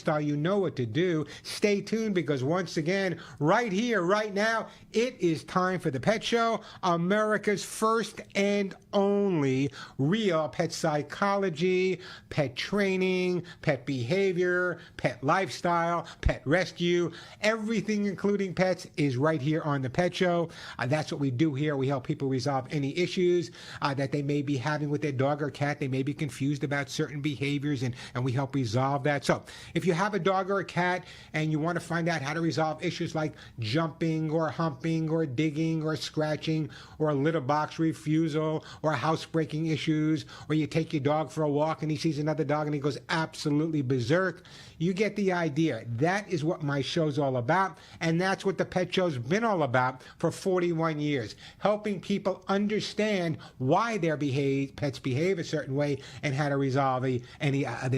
You know what to do. Stay tuned because once again, right here, right now, it is time for the Pet Show, America's first and only real pet psychology, pet training, pet behavior, pet lifestyle, pet rescue. Everything including pets is right here on the Pet Show. That's what we do here. We help people resolve any issues that they may be having with their dog or cat. They may be confused about certain behaviors, and we help resolve that. So if you have a dog or a cat and you want to find out how to resolve issues like jumping or humping or digging or scratching or a litter box refusal or housebreaking issues, or you take your dog for a walk and he sees another dog and he goes absolutely berserk, you get the idea. That is what my show's all about, and that's what the Pet Show's been all about for 41 years, helping people understand why their pets behave a certain way and how to resolve the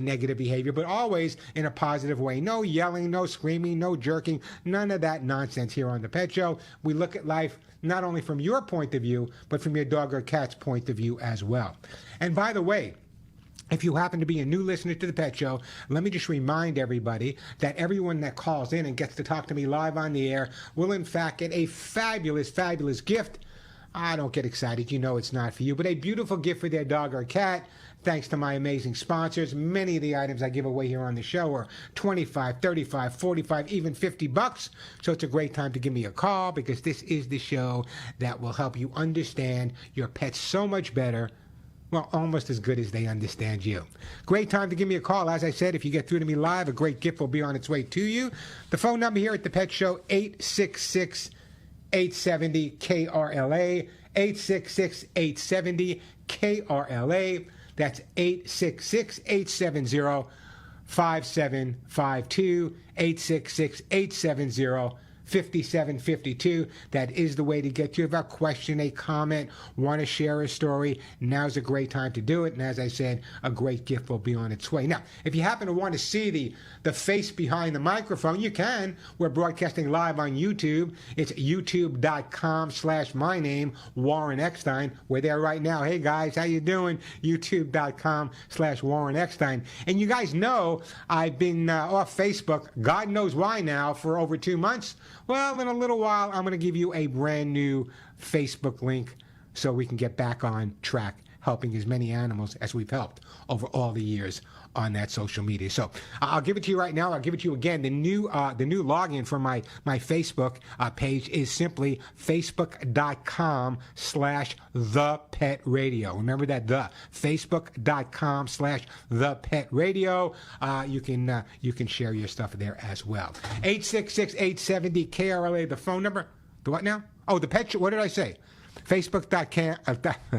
negative behavior, but always in a positive way. No yelling, no screaming, no jerking, none of that nonsense here on the Pet Show. We look at life not only from your point of view, but from your dog or cat's point of view as well. And by the way, if you happen to be a new listener to the Pet Show, let me just remind everybody that everyone that calls in and gets to talk to me live on the air will in fact get a fabulous, fabulous gift. I don't get excited, you know it's not for you, but a beautiful gift for their dog or cat. Thanks to my amazing sponsors. Many of the items I give away here on the show are $25, $35, $45, even $50. So it's a great time to give me a call because this is the show that will help you understand your pets so much better. Well, almost as good as they understand you. Great time to give me a call. As I said, if you get through to me live, a great gift will be on its way to you. The phone number here at the Pet Show, 866-870-KRLA, 866-870-KRLA. That's 866-870-5752, 866-870-5752. That is the way to get to. If you have a question, a comment, want to share a story, now's a great time to do it. And as I said, a great gift will be on its way. Now, if you happen to want to see the face behind the microphone, you can. We're broadcasting live on YouTube. It's youtube.com/my name, Warren Eckstein. We're there right now. Hey guys, how you doing? youtube.com/Warren Eckstein. And you guys know I've been off Facebook, God knows why now, for over 2 months. Well, in a little while, I'm going to give you a brand new Facebook link so we can get back on track, helping as many animals as we've helped over all the years on that social media. So I'll give it to you right now. I'll give it to you again. The new login for my Facebook page is simply facebook.com/thepet-radio. Remember that, facebook.com/thepet-radio. You can share your stuff there as well. 866-870-KRLA, the phone number. The what now? Oh, the Pet Show. What did I say? Facebook.com.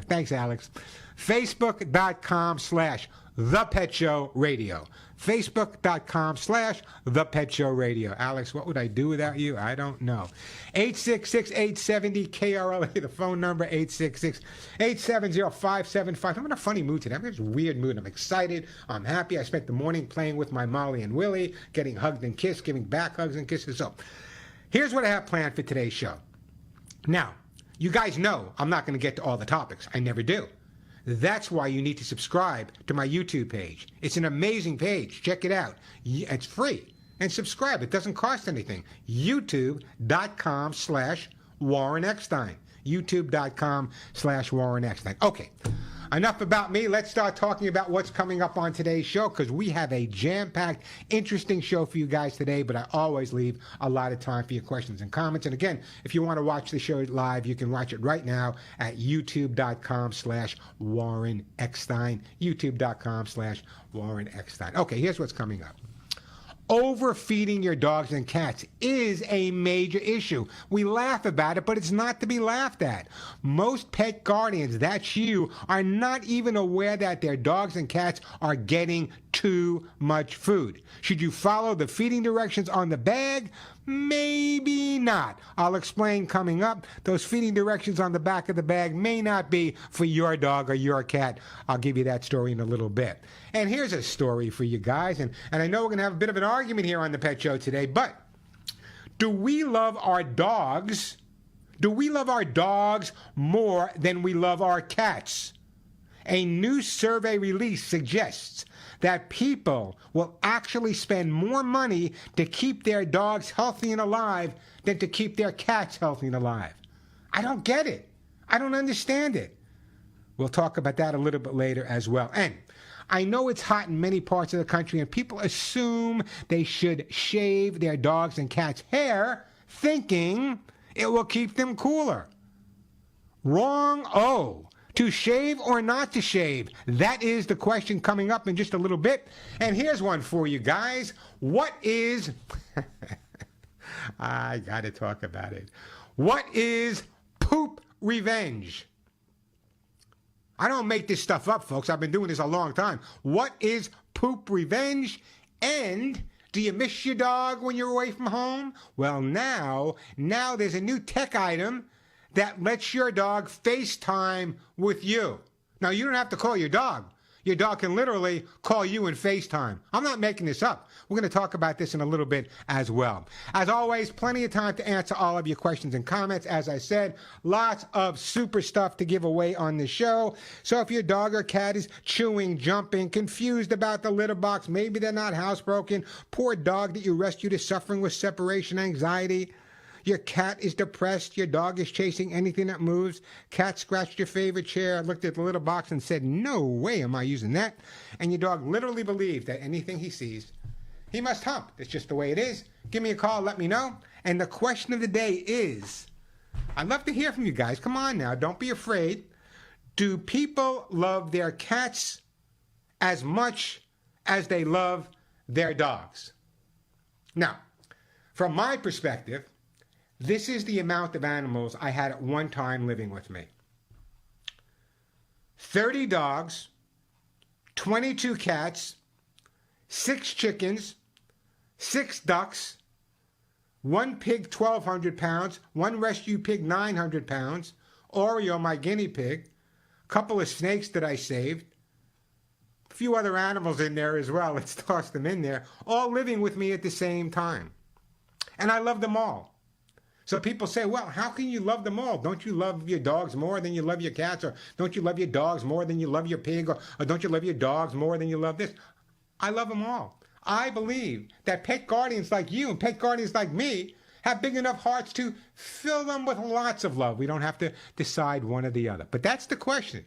Thanks, Alex. Facebook.com/thepetshow-radio. Facebook.com/thepetshow-radio. Alex, what would I do without you? I don't know. 866-870-KRLA, the phone number, 866-870-575. I'm in a funny mood today. I'm in this weird mood. I'm excited. I'm happy. I spent the morning playing with my Molly and Willie, getting hugged and kissed, giving back hugs and kisses. So here's what I have planned for today's show. Now, you guys know I'm not going to get to all the topics. I never do. That's why you need to subscribe to my YouTube page. It's an amazing page. Check it out. It's free. And subscribe. It doesn't cost anything. YouTube.com/Warren Eckstein. YouTube.com/Warren Eckstein. Okay. Enough about me. Let's start talking about what's coming up on today's show, because we have a jam-packed, interesting show for you guys today, but I always leave a lot of time for your questions and comments. And again, if you want to watch the show live, you can watch it right now at youtube.com/Warren Eckstein. youtube.com/Warren Eckstein. Okay, here's what's coming up. Overfeeding your dogs and cats is a major issue. We laugh about it, but it's not to be laughed at. Most pet guardians, that's you, are not even aware that their dogs and cats are getting too much food. Should you follow the feeding directions on the bag? Maybe not. I'll explain coming up. Those feeding directions on the back of the bag may not be for your dog or your cat. I'll give you that story in a little bit. And here's a story for you guys, and I know we're going to have a bit of an argument here on the Pet Show today, but do we love our dogs? Do we love our dogs more than we love our cats? A new survey release suggests that people will actually spend more money to keep their dogs healthy and alive than to keep their cats healthy and alive. I don't get it. I don't understand it. We'll talk about that a little bit later as well. And I know it's hot in many parts of the country, and people assume they should shave their dogs' and cats' hair, thinking it will keep them cooler. Wrong. Oh. To shave or not to shave? That is the question coming up in just a little bit. And here's one for you guys. What is... I got to talk about it. What is poop revenge? I don't make this stuff up, folks. I've been doing this a long time. What is poop revenge? And do you miss your dog when you're away from home? Well, now there's a new tech item that lets your dog FaceTime with you. Now, you don't have to call your dog. Your dog can literally call you and FaceTime. I'm not making this up. We're going to talk about this in a little bit as well. As always, plenty of time to answer all of your questions and comments. As I said, lots of super stuff to give away on the show. So if your dog or cat is chewing, jumping, confused about the litter box, maybe they're not housebroken, poor dog that you rescued is suffering with separation anxiety, your cat is depressed, your dog is chasing anything that moves, cat scratched your favorite chair, looked at the little box and said, no way am I using that, and your dog literally believes that anything he sees, he must hump. It's just the way it is. Give me a call, let me know. And the question of the day is, I'd love to hear from you guys. Come on now, don't be afraid. Do people love their cats as much as they love their dogs? Now, from my perspective, this is the amount of animals I had at one time living with me. 30 dogs, 22 cats, 6 chickens, 6 ducks, 1 pig 1,200 pounds, 1 rescue pig 900 pounds, Oreo, my guinea pig, a couple of snakes that I saved, a few other animals in there as well, let's toss them in there, all living with me at the same time. And I love them all. So people say, well, how can you love them all? Don't you love your dogs more than you love your cats? Or don't you love your dogs more than you love your pig? Or don't you love your dogs more than you love this? I love them all. I believe that pet guardians like you and pet guardians like me have big enough hearts to fill them with lots of love. We don't have to decide one or the other. But that's the question.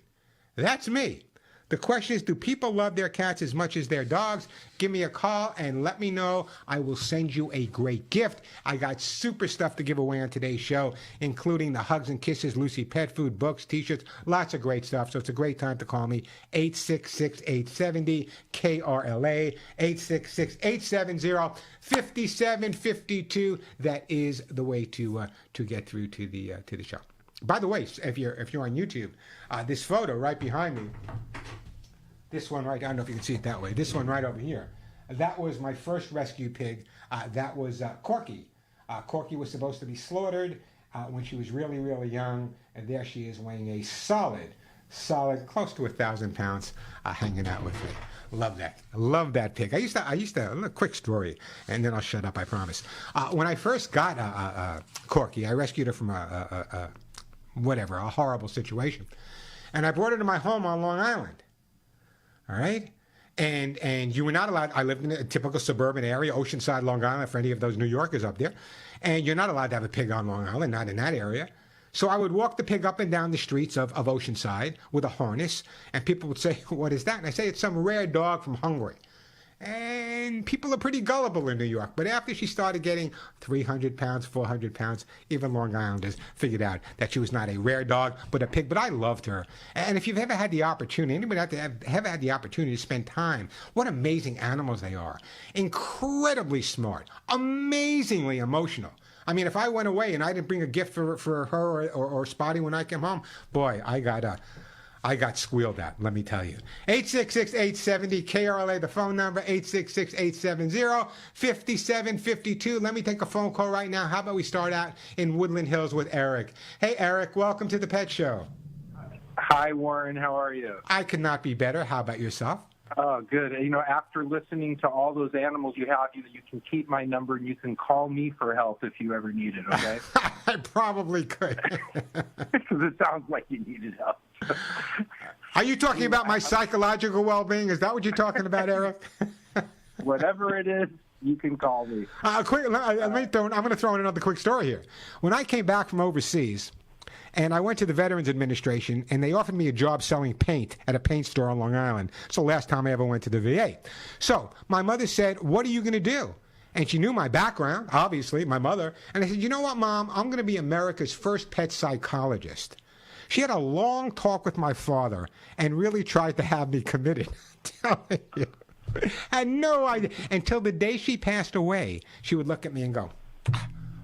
That's me. The question is, do people love their cats as much as their dogs? Give me a call and let me know. I will send you a great gift. I got super stuff to give away on today's show, including the Hugs and Kisses, Lucy Pet Food, books, T-shirts, lots of great stuff. So it's a great time to call me, 866-870-KRLA, 866-870-5752. That is the way to get through to the show. By the way, if you're on YouTube, this photo right behind me, this one right, I don't know if you can see it that way, this one right over here, that was my first rescue pig. That was Corky. Corky was supposed to be slaughtered when she was really, really young, and there she is weighing a solid, close to 1,000 pounds, hanging out with me. Love that. Love that pig. I used to, a quick story, and then I'll shut up, I promise. When I first got Corky, I rescued her from a horrible situation. And I brought her to my home on Long Island. All right? And you were not allowed, I lived in a typical suburban area, Oceanside, Long Island, for any of those New Yorkers up there. And you're not allowed to have a pig on Long Island, not in that area. So I would walk the pig up and down the streets of Oceanside with a harness, and people would say, what is that? And I say, it's some rare dog from Hungary. And people are pretty gullible in New York. But after she started getting 300 pounds, 400 pounds, even Long Islanders figured out that she was not a rare dog, but a pig. But I loved her. And if you've ever had the opportunity, anybody out there ever had the opportunity to spend time, what amazing animals they are. Incredibly smart, amazingly emotional. I mean, if I went away and I didn't bring a gift for her or Spotty when I came home, boy, I got squealed at, let me tell you. 866-870-KRLA, the phone number, 866-870-5752. Let me take a phone call right now. How about we start out in Woodland Hills with Eric. Hey, Eric, welcome to the Pet Show. Hi, Warren. How are you? I could not be better. How about yourself? Oh, good. You know, after listening to all those animals you have, you can keep my number and you can call me for help if you ever need it, okay? I probably could. Because it sounds like you needed help. Are you talking about my psychological well-being? Is that what you're talking about, Eric? Whatever it is, you can call me. I'm going to throw in another quick story here. When I came back from overseas, and I went to the Veterans Administration, and they offered me a job selling paint at a paint store on Long Island. It's the last time I ever went to the VA. So my mother said, "What are you going to do?" And she knew my background, obviously, my mother. And I said, "You know what, Mom? I'm going to be America's first pet psychologist." She had a long talk with my father and really tried to have me committed. I'm telling you. Had no idea. Until the day she passed away, she would look at me and go,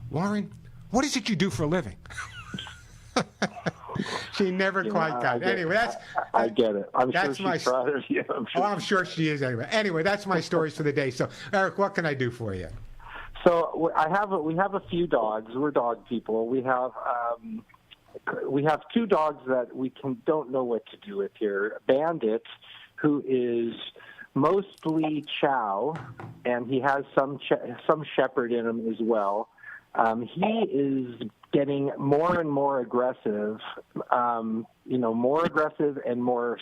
"Warren, what is it you do for a living?" She never quite got it. Anyway, I get it. I'm sure she's proud of you. I'm sure she is anyway. Anyway, that's my stories for the day. So, Eric, what can I do for you? So we have a few dogs. We're dog people. We have two dogs that we don't know what to do with here. Bandit, who is mostly chow, and he has some shepherd in him as well. He is getting more and more aggressive, more aggressive and more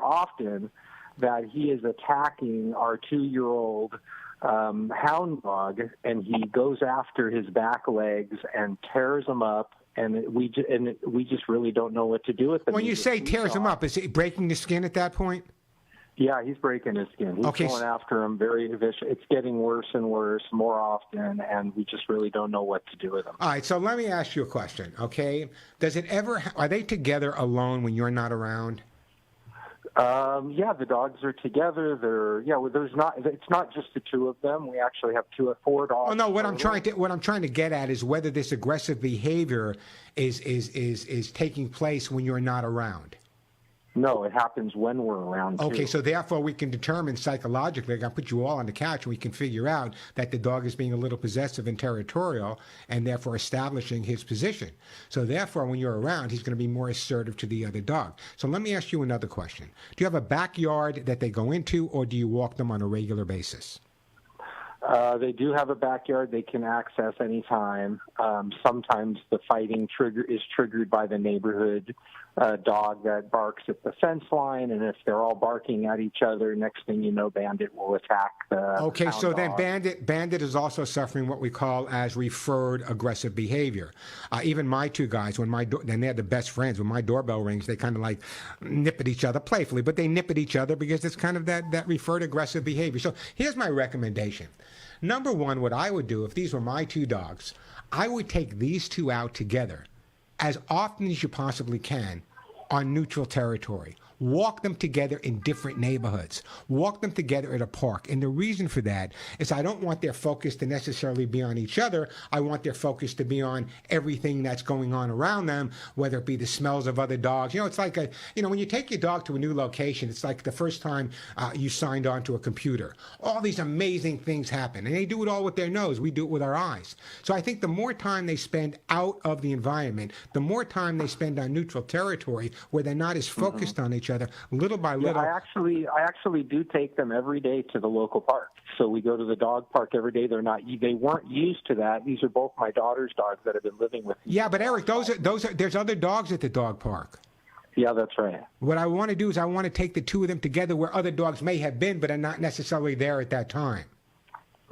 often, that he is attacking our 2-year-old hound dog, and he goes after his back legs and tears them up. And we just really don't know what to do with them. When you say tears him up, is it breaking the skin at that point? Yeah, he's breaking his skin. He's going after him very vicious. It's getting worse and worse more often, and we just really don't know what to do with him. All right, so let me ask you a question, okay? Are they together alone when you're not around? Yeah, the dogs are together. It's not just the two of them. We actually have 4 dogs. Oh no, what I'm trying to get at is whether this aggressive behavior is taking place when you're not around. No, it happens when we're around, too. Okay, so therefore we can determine psychologically, I can put you all on the couch, and we can figure out that the dog is being a little possessive and territorial, and therefore establishing his position. So therefore, when you're around, he's going to be more assertive to the other dog. So let me ask you another question. Do you have a backyard that they go into, or do you walk them on a regular basis? They do have a backyard they can access anytime. Sometimes the fighting is triggered by the neighborhood dog that barks at the fence line, and if they're all barking at each other, next thing you know, Bandit will attack the Okay, so dog. then Bandit is also suffering what we call as referred aggressive behavior. Even my two guys, and they're the best friends, when my doorbell rings, they kind of like nip at each other playfully, but they nip at each other because it's kind of that referred aggressive behavior. So here's my recommendation. Number one, what I would do if these were my two dogs, I would take these two out together as often as you possibly can on neutral territory. Walk them together in different neighborhoods. Walk them together at a park. And the reason for that is I don't want their focus to necessarily be on each other. I want their focus to be on everything that's going on around them, whether it be the smells of other dogs. It's like when you take your dog to a new location, it's like the first time you signed on to a computer. All these amazing things happen. And they do it all with their nose. We do it with our eyes. So I think the more time they spend out of the environment, the more time they spend on neutral territory where they're not as focused on each other, little by little. I actually do take them every day to the local park. So we go to the dog park every day. They weren't used to that. These are both my daughter's dogs that have been living with me. Yeah, but Eric, there's other dogs at the dog park. Yeah, that's right. What I want to do is I want to take the two of them together where other dogs may have been, but are not necessarily there at that time.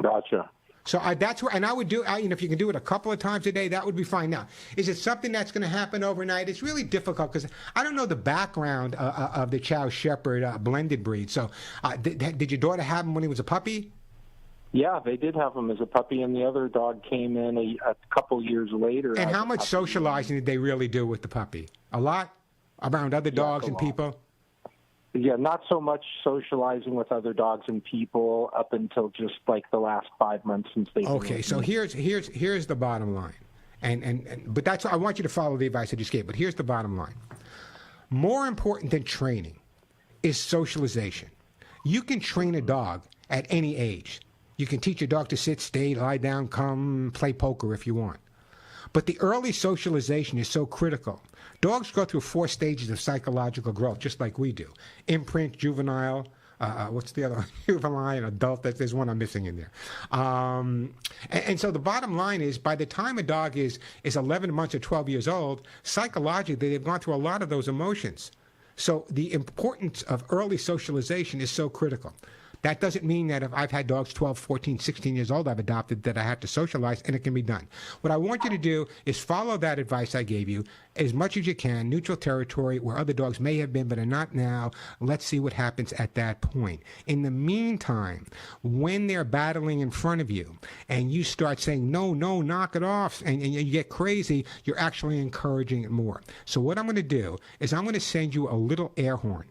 Gotcha. So that's where, and I would do, if you can do it a couple of times a day, that would be fine. Now, is it something that's going to happen overnight? It's really difficult because I don't know the background of the Chow Shepherd blended breed. So did your daughter have him when he was a puppy? Yeah, they did have him as a puppy, and the other dog came in a couple years later. And how much socializing did they really do with the puppy? A lot? Around other dogs and people? Yeah, not so much socializing with other dogs and people up until just like the last 5 months since they. Okay, so here's the bottom line, but that's I want you to follow the advice I just gave. But here's the bottom line: more important than training is socialization. You can train a dog at any age. You can teach your dog to sit, stay, lie down, come, play poker if you want. But the early socialization is so critical. Dogs go through 4 stages of psychological growth, just like we do. Imprint, juvenile, what's the other one? Juvenile and adult. There's one I'm missing in there. And so the bottom line is, by the time a dog is 11 months or 12 years old, psychologically, they've gone through a lot of those emotions. So the importance of early socialization is so critical. That doesn't mean that if I've had dogs 12, 14, 16 years old I've adopted that I have to socialize, and it can be done. What I want you to do is follow that advice I gave you as much as you can, neutral territory where other dogs may have been but are not now. Let's see what happens at that point. In the meantime, when they're battling in front of you and you start saying, no, no, knock it off, and you get crazy, you're actually encouraging it more. So what I'm going to do is I'm going to send you a little air horn.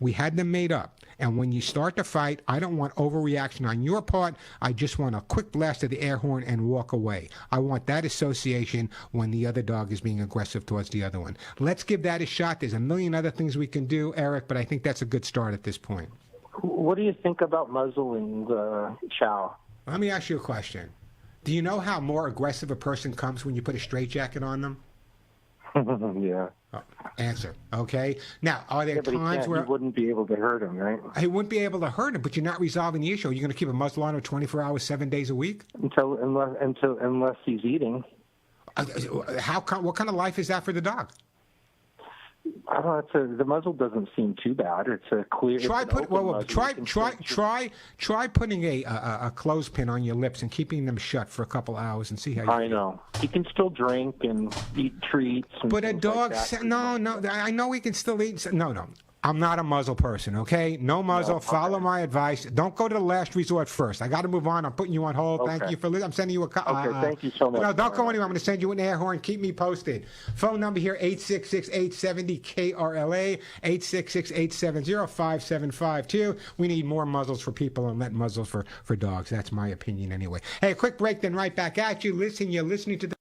We had them made up. And when you start to fight, I don't want overreaction on your part. I just want a quick blast of the air horn and walk away. I want that association when the other dog is being aggressive towards the other one. Let's give that a shot. There's a million other things we can do, Eric, but I think that's a good start at this point. What do you think about muzzling the Chow? Let me ask you a question. Do you know how more aggressive a person comes when you put a straitjacket on them? Yeah. Oh, answer. Okay. Now, are there times where you wouldn't be able to hurt him, right? He wouldn't be able to hurt him, but you're not resolving the issue. You're going to keep a muzzle on him 24 hours, 7 days a week? Unless he's eating. What kind of life is that for the dog? I don't know, the muzzle doesn't seem too bad. It's a clear. Try putting a clothespin on your lips and keeping them shut for a couple hours and see how you feel. I know. He can still drink and eat treats. But a dog, no. I know he can still eat. No. I'm not a muzzle person, okay? No muzzle. No, okay. Follow my advice. Don't go to the last resort first. I got to move on. I'm putting you on hold. Okay. Thank you for listening. I'm sending you a Okay, thank you so much. No, don't go anywhere. I'm going to send you an air horn. Keep me posted. Phone number here, 866-870-KRLA, 866-870-5752. We need more muzzles for people and less muzzles for dogs. That's my opinion anyway. Hey, a quick break, then right back at you. You're listening to the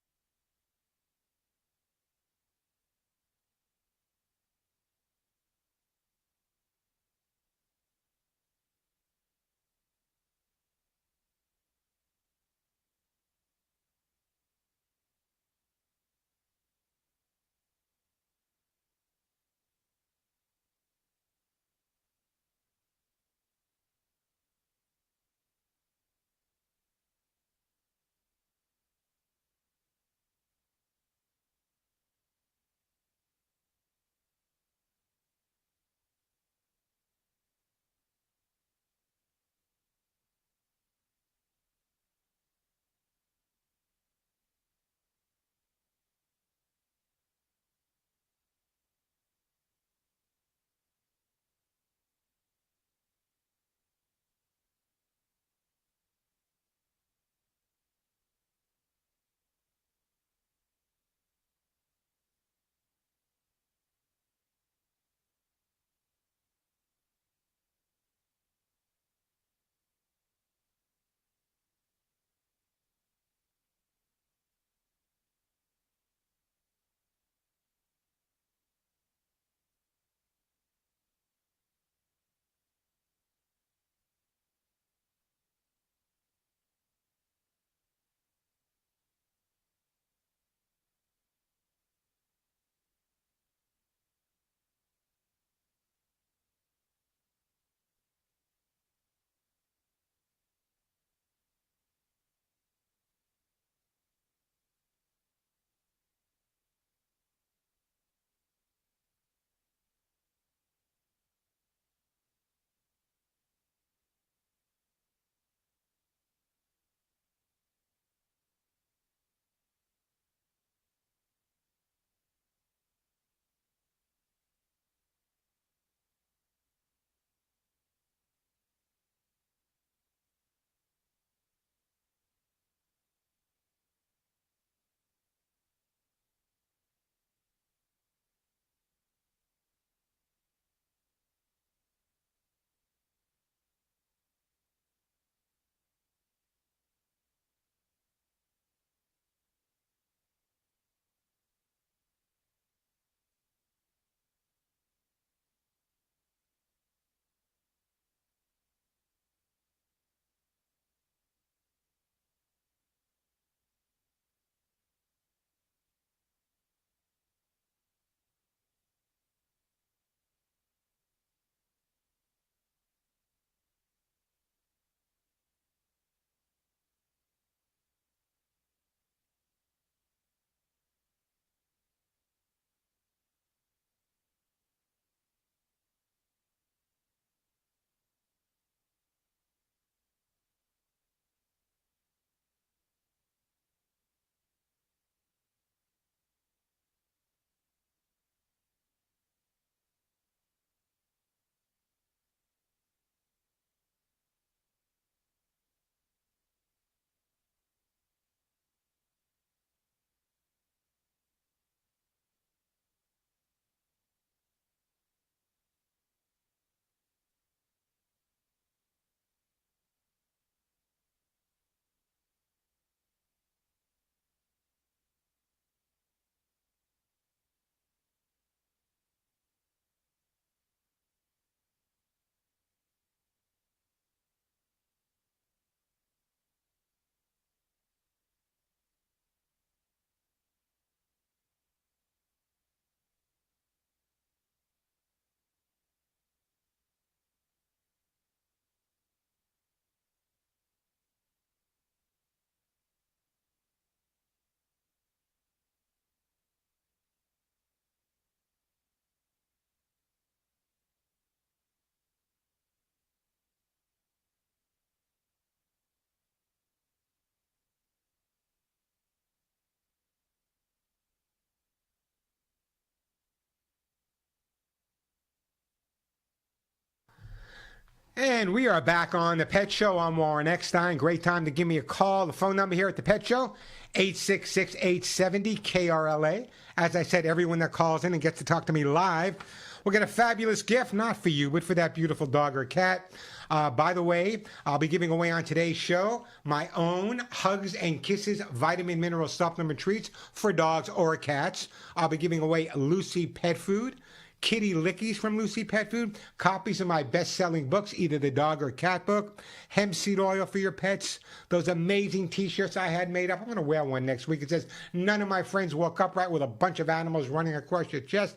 And we are back on the Pet Show. I'm Warren Eckstein. Great time to give me a call. The phone number here at the Pet Show, 866-870-KRLA. As I said, everyone that calls in and gets to talk to me live will get a fabulous gift, not for you, but for that beautiful dog or cat. By the way, I'll be giving away on today's show my own Hugs and Kisses vitamin mineral supplement treats for dogs or cats. I'll be giving away Lucy Pet Food, Kitty Lickies from Lucy Pet Food, copies of my best-selling books, either the dog or cat book, hemp seed oil for your pets, those amazing T-shirts I had made up. I'm going to wear one next week. It says, "None of my friends walk upright," with a bunch of animals running across your chest.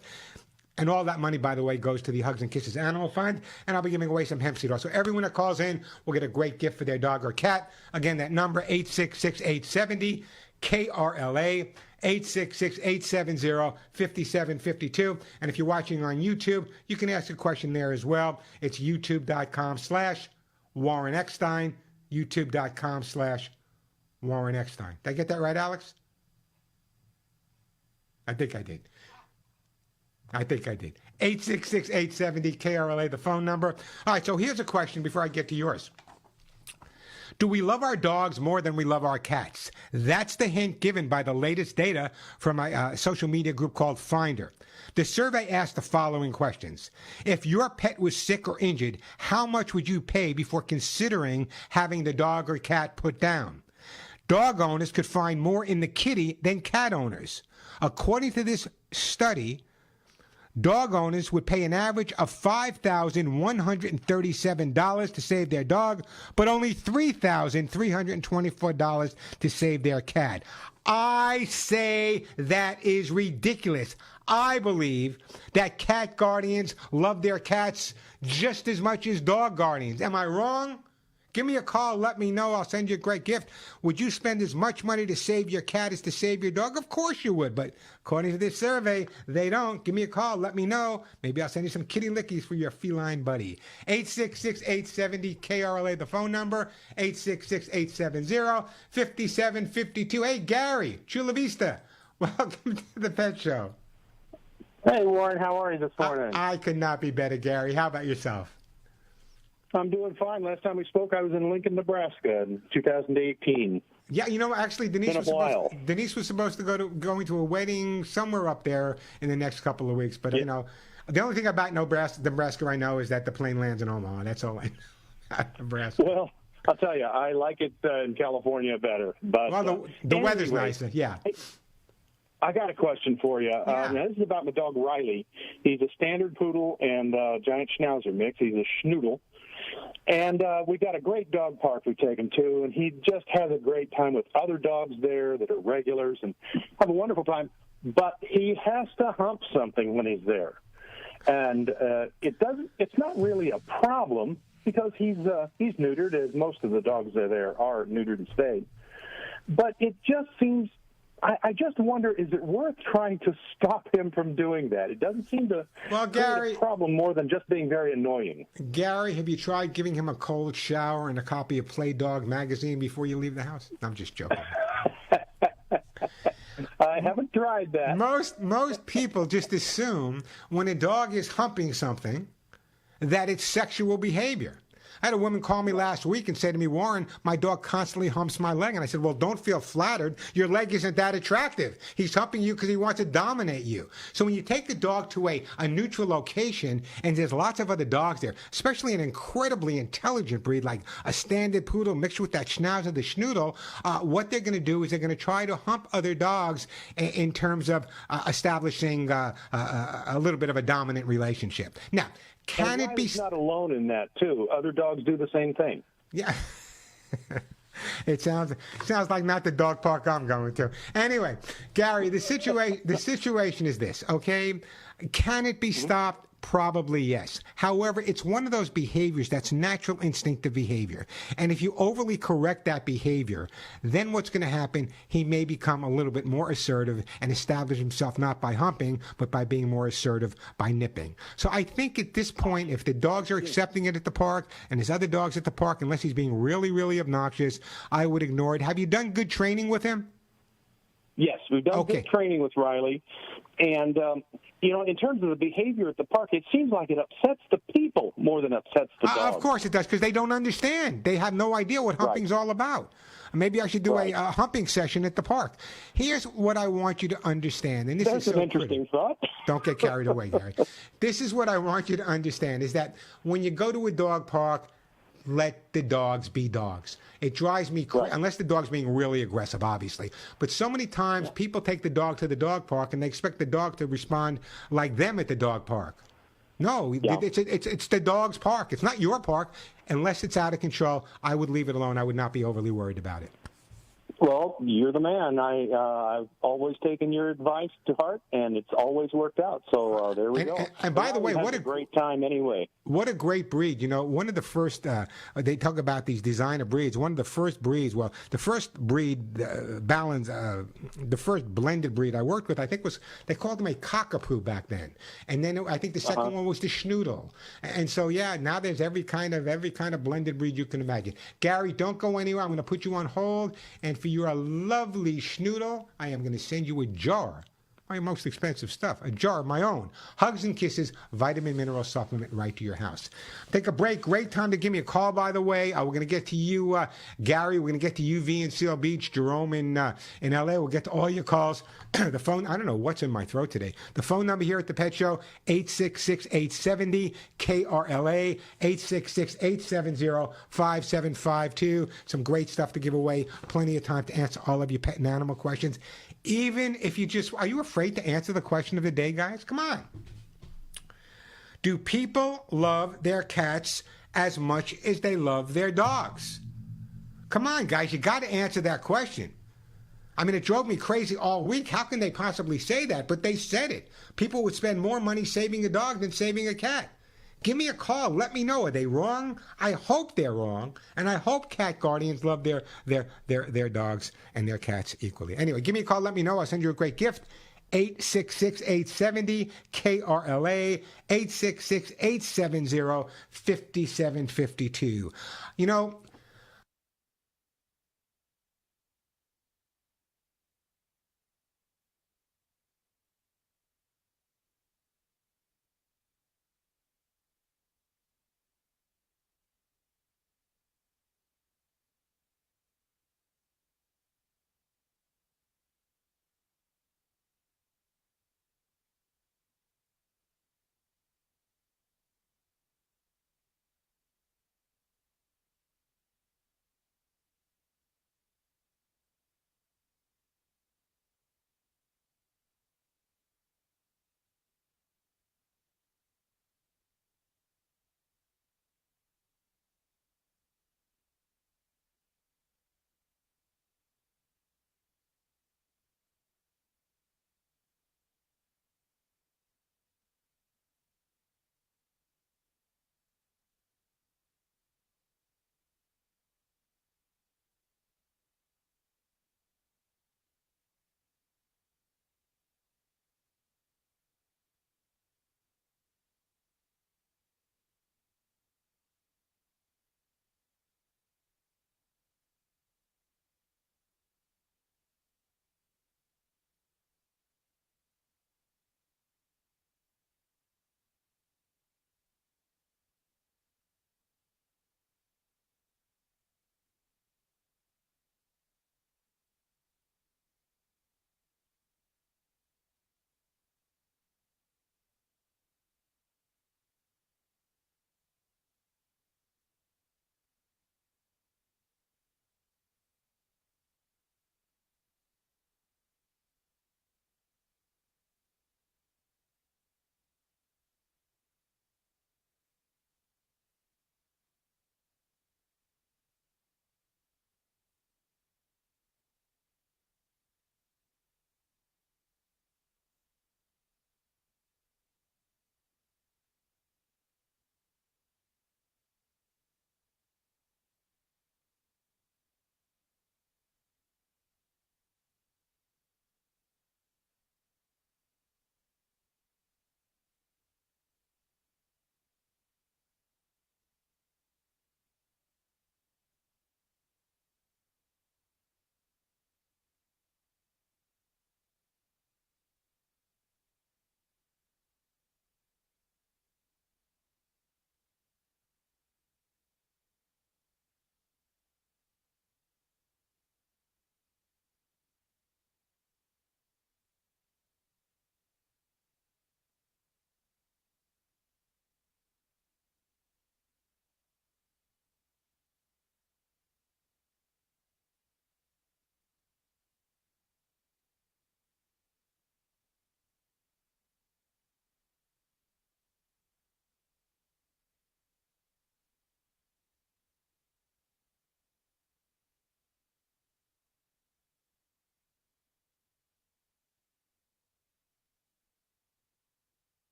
And all that money, by the way, goes to the Hugs and Kisses Animal Fund, and I'll be giving away some hemp seed oil. So everyone that calls in will get a great gift for their dog or cat. Again, that number, 866-870-KRLA. 866-870-5752. And if you're watching on YouTube, you can ask a question there as well. It's youtube.com/Warren Eckstein, youtube.com/Warren Eckstein. Did I get that right, Alex? I think I did. 866-870-KRLA, the phone number. All right, so here's a question before I get to yours. Do we love our dogs more than we love our cats? That's the hint given by the latest data from my social media group called Finder. The survey asked the following questions. If your pet was sick or injured, how much would you pay before considering having the dog or cat put down? Dog owners could find more in the kitty than cat owners. According to this study, dog owners would pay an average of $5,137 to save their dog, but only $3,324 to save their cat. I say that is ridiculous. I believe that cat guardians love their cats just as much as dog guardians. Am I wrong? Give me a call. Let me know. I'll send you a great gift. Would you spend as much money to save your cat as to save your dog? Of course you would. But according to this survey, they don't. Give me a call. Let me know. Maybe I'll send you some kitty lickies for your feline buddy. 866-870-KRLA, the phone number. 866-870-5752. Hey, Gary, Chula Vista. Welcome to the Pet Show. Hey, Warren. How are you this morning? I could not be better, Gary. How about yourself? I'm doing fine. Last time we spoke, I was in Lincoln, Nebraska in 2018. Yeah, you know, actually, Denise was supposed to going to a wedding somewhere up there in the next couple of weeks. But, you know, the only thing about Nebraska I know is that the plane lands in Omaha. That's all I know. Nebraska. Well, I'll tell you, I like it in California better. But well, the weather's nicer, yeah. I got a question for you. Yeah. This is about my dog, Riley. He's a standard poodle and giant schnauzer mix. He's a schnoodle. And we got a great dog park we take him to, and he just has a great time with other dogs there that are regulars and have a wonderful time. But he has to hump something when he's there. And it's not really a problem because he's neutered, as most of the dogs that are there are neutered and spayed. But it just seems, I just wonder, is it worth trying to stop him from doing that? It doesn't seem to create a problem more than just being very annoying. Gary, have you tried giving him a cold shower and a copy of Play Dog magazine before you leave the house? I'm just joking. I haven't tried that. Most people just assume when a dog is humping something that it's sexual behavior. I had a woman call me last week and say to me, "Warren, my dog constantly humps my leg." And I said, "Well, don't feel flattered. Your leg isn't that attractive. He's humping you because he wants to dominate you." So when you take the dog to a neutral location and there's lots of other dogs there, especially an incredibly intelligent breed like a standard poodle mixed with that schnauzer, the schnoodle, what they're going to do is they're going to try to hump other dogs in terms of establishing a little bit of a dominant relationship. Now, can it be not alone in that too? Other dogs do the same thing. Yeah. It sounds like not the dog park I'm going to. Anyway, Gary, the situation is this, okay? Can it be stopped? Probably yes. However, it's one of those behaviors that's natural instinctive behavior. And if you overly correct that behavior, then what's going to happen, he may become a little bit more assertive and establish himself not by humping, but by being more assertive by nipping. So I think at this point, if the dogs are accepting it at the park and there's other dogs at the park, unless he's being really, really obnoxious, I would ignore it. Have you done good training with him? Yes, we've done good training with Riley. And in terms of the behavior at the park, it seems like it upsets the people more than upsets the dogs. Of course it does, because they don't understand. They have no idea what humping's all about. Maybe I should do a humping session at the park. Here's what I want you to understand, and this That's is so an interesting thought. Don't get carried away, Gary. This is what I want you to understand, is that when you go to a dog park, let the dogs be dogs. It drives me crazy, unless the dog's being really aggressive, obviously. But so many times people take the dog to the dog park and they expect the dog to respond like them at the dog park. No, it's the dog's park. It's not your park. Unless it's out of control, I would leave it alone. I would not be overly worried about it. Well, you're the man. I've always taken your advice to heart, and it's always worked out. So there we go. And by the way, what a great time anyway. What a great breed. One of the first, they talk about these designer breeds. One of the first breeds, the first breed, the first blended breed I worked with, I think they called them a cockapoo back then. And then I think the second one was the schnoodle. And so, now there's every kind of blended breed you can imagine. Gary, don't go anywhere. I'm going to put you on hold. And for your lovely schnoodle, I am going to send you a jar. My most expensive stuff, a jar of my own. Hugs and Kisses, vitamin mineral supplement right to your house. Take a break. Great time to give me a call, by the way. We're going to get to you, Gary. We're going to get to you, V in Seal Beach, Jerome in L.A. We'll get to all your calls. The phone, I don't know what's in my throat today. The phone number here at the Pet Show, 866-870-KRLA, 866-870-5752. Some great stuff to give away. Plenty of time to answer all of your pet and animal questions. Even if are you afraid to answer the question of the day, guys? Come on. Do people love their cats as much as they love their dogs? Come on, guys, you got to answer that question. I mean, it drove me crazy all week. How can they possibly say that? But they said it. People would spend more money saving a dog than saving a cat. Give me a call. Let me know. Are they wrong? I hope they're wrong, and I hope cat guardians love their dogs and their cats equally. Anyway, give me a call. Let me know. I'll send you a great gift. 866-870-KRLA, 866-870-5752.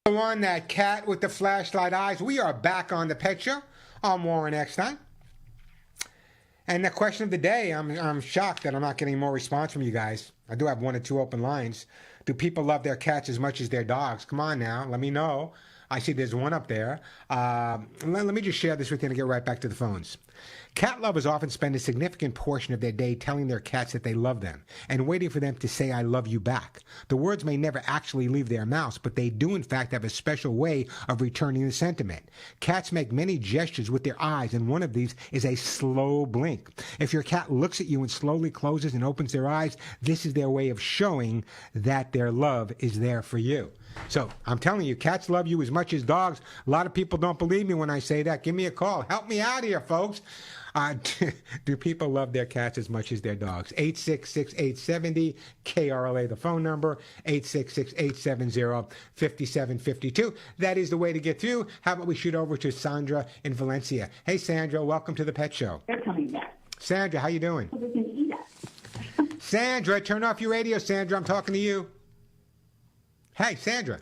The one, that cat with the flashlight eyes. We are back on the Pet Show. I'm Warren Eckstein. And the question of the day, I'm shocked that I'm not getting more response from you guys. I do have 1 or 2 open lines. Do people love their cats as much as their dogs? Come on now, let me know. I see there's one up there. Let me just share this with you and get right back to the phones. Cat lovers often spend a significant portion of their day telling their cats that they love them and waiting for them to say, "I love you" back. The words may never actually leave their mouths, but they do in fact have a special way of returning the sentiment. Cats make many gestures with their eyes, and one of these is a slow blink. If your cat looks at you and slowly closes and opens their eyes, this is their way of showing that their love is there for you. So I'm telling you, cats love you as much as dogs. A lot of people don't believe me when I say that. Give me a call. Help me out here, folks. Do people love their cats as much as their dogs? 866-870 KRLA, the phone number, 866-870-5752. That is the way to get through. How about we shoot over to Sandra in Valencia? Hey, Sandra, welcome to the Pet Show. They're coming back. Sandra, how you doing? So they can eat us. Sandra, turn off your radio, Sandra. I'm talking to you. Hey, Sandra.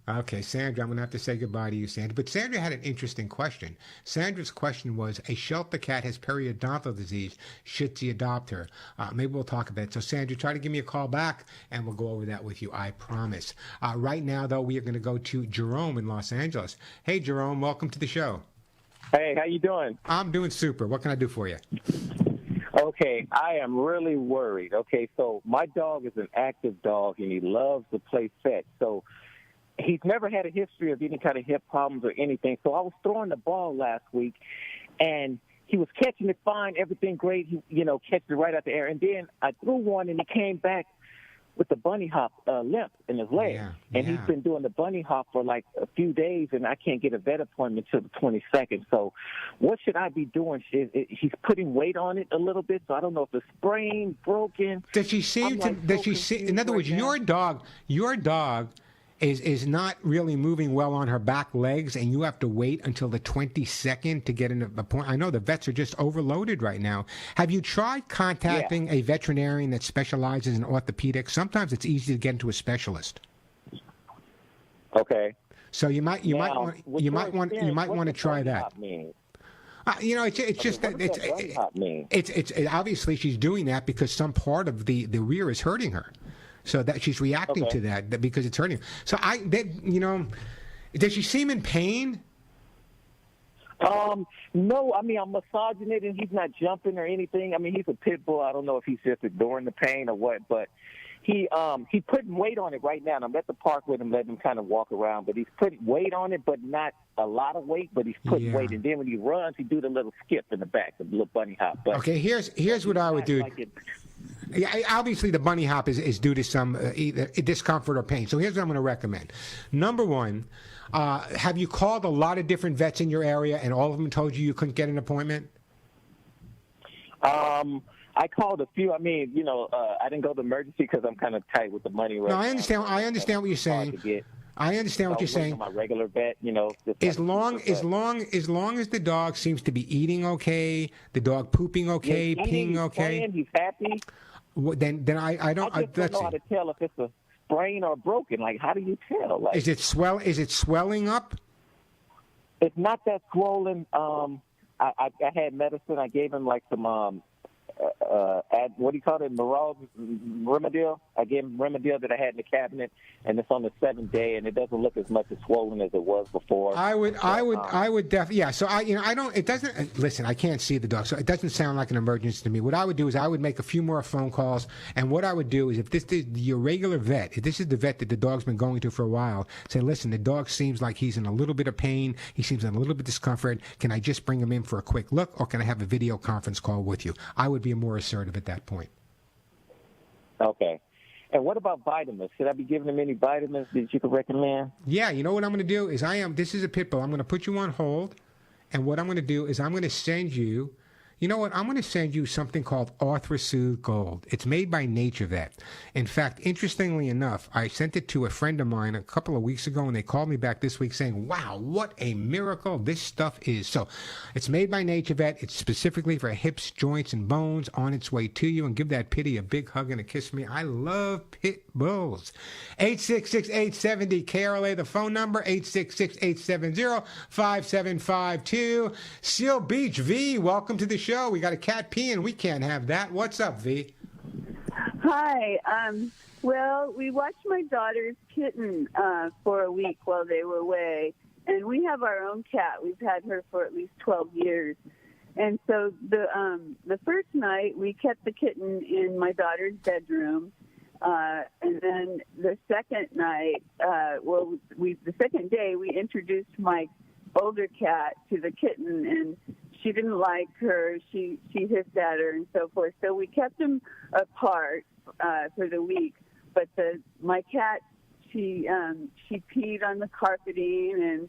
Okay, Sandra, I'm going to have to say goodbye to you, Sandra. But Sandra had an interesting question. Sandra's question was, a shelter cat has periodontal disease. Should she adopt her? Maybe we'll talk about it. So, Sandra, try to give me a call back, and we'll go over that with you, I promise. Right now, though, we are going to go to Jerome in Los Angeles. Hey, Jerome, welcome to the show. Hey, how you doing? I'm doing super. What can I do for you? Okay, I am really worried. Okay, so my dog is an active dog, and he loves to play fetch. So he's never had a history of any kind of hip problems or anything. So I was throwing the ball last week, and he was catching it fine, everything great. He, catched it right out the air. And then I threw one, and he came back with the bunny hop limp in his leg. And he's been doing the bunny hop for like a few days, and I can't get a vet appointment till the 22nd. So what should I be doing? He's putting weight on it a little bit, so I don't know if it's sprained, broken. Does she seem to, in other words, your dog is not really moving well on her back legs, and you have to wait until the 22nd to get an appointment. I know the vets are just overloaded right now. Have you tried contacting a veterinarian that specializes in orthopedics? Sometimes it's easy to get into a specialist. Okay. So you might want to try that. It's obviously she's doing that because some part of the rear is hurting her. So that she's reacting to that because it's hurting her. So does she seem in pain? No, I mean, I'm massaging it and he's not jumping or anything. I mean, he's a pit bull. I don't know if he's just ignoring the pain or what, but he's putting weight on it right now. And I'm at the park with him, letting him kind of walk around, but he's putting weight on it, but not a lot of weight, but he's putting weight. And then when he runs, he do the little skip in the back, the little bunny hop. But okay, here's what I would do. Yeah, obviously the bunny hop is due to some either discomfort or pain. So here's what I'm going to recommend. Number one, have you called a lot of different vets in your area and all of them told you couldn't get an appointment? I called a few. I mean, I didn't go to emergency because I'm kind of tight with the money right now. No, I understand what you're saying. I understand what you're saying. My regular vet, as long as the dog seems to be eating okay, the dog pooping okay, peeing okay. Playing, he's happy. Then I don't. I just don't know how to tell if it's a sprain or broken. Like, how do you tell? Like, is it swelling up? It's not that swollen. I had medicine. I gave him like some what do you call it? Remedial. I gave him Remedial that I had in the cabinet, and it's on the 7th day, and it doesn't look as much as swollen as it was before. I would definitely, yeah. So I don't. It doesn't. Listen, I can't see the dog, so it doesn't sound like an emergency to me. What I would do is I would make a few more phone calls, and what I would do is if this is your regular vet, if this is the vet that the dog's been going to for a while, say, listen, the dog seems like he's in a little bit of pain. He seems in a little bit of discomfort. Can I just bring him in for a quick look, or can I have a video conference call with you? I would be more assertive at that point. Okay. And what about vitamins? Should I be giving him any vitamins that you could recommend? Yeah, you know what I'm going to do is this is a pit bull. I'm going to put you on hold, and what I'm going to do is I'm going to send you You know what? I'm going to send you something called Arthrosoothe Gold. It's made by NatureVet. In fact, interestingly enough, I sent it to a friend of mine a couple of weeks ago, and they called me back this week saying, wow, what a miracle this stuff is. So it's made by NatureVet. It's specifically for hips, joints, and bones, on its way to you. And give that pitty a big hug and a kiss from me. I love pit bulls. 866-870-KRLA, the phone number, 866-870-5752. Seal Beach, V, welcome to the show. We got a cat peeing. We can't have that. What's up, V? Hi. Well, we watched my daughter's kitten for a week while they were away, and we have our own cat. We've had her for at least 12 years. And so the first night, we kept the kitten in my daughter's bedroom. And then the second night, the second day, we introduced my older cat to the kitten, and she didn't like her. She hissed at her and so forth. So we kept them apart for the week. But my cat, she peed on the carpeting, and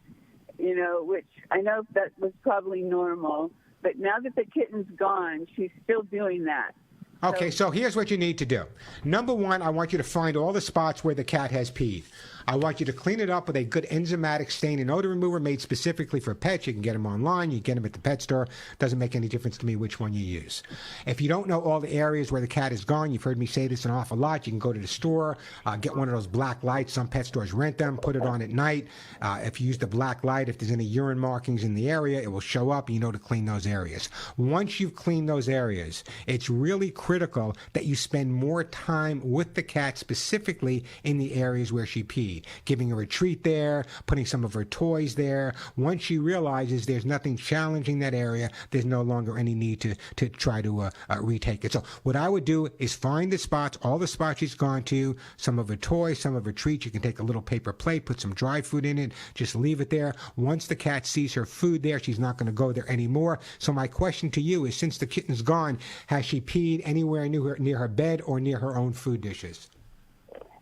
which I know that was probably normal. But now that the kitten's gone, she's still doing that. Okay, so here's what you need to do. Number one, I want you to find all the spots where the cat has peed. I want you to clean it up with a good enzymatic stain and odor remover made specifically for pets. You can get them online. You can get them at the pet store. Doesn't make any difference to me which one you use. If you don't know all the areas where the cat is gone, you've heard me say this an awful lot, you can go to the store, get one of those black lights. Some pet stores rent them, put it on at night. If you use the black light, if there's any urine markings in the area, it will show up. You know to clean those areas. Once you've cleaned those areas, it's really critical that you spend more time with the cat, specifically in the areas where she peed. Giving her a treat there, putting some of her toys there. Once she realizes there's nothing challenging that area, there's no longer any need to try to retake it. So what I would do is find the spots, all the spots she's gone to, some of her toys, some of her treats. You can take a little paper plate, put some dry food in it, just leave it there. Once the cat sees her food there, she's not going to go there anymore. So my question to you is, since the kitten's gone, has she peed anywhere near her bed or near her own food dishes?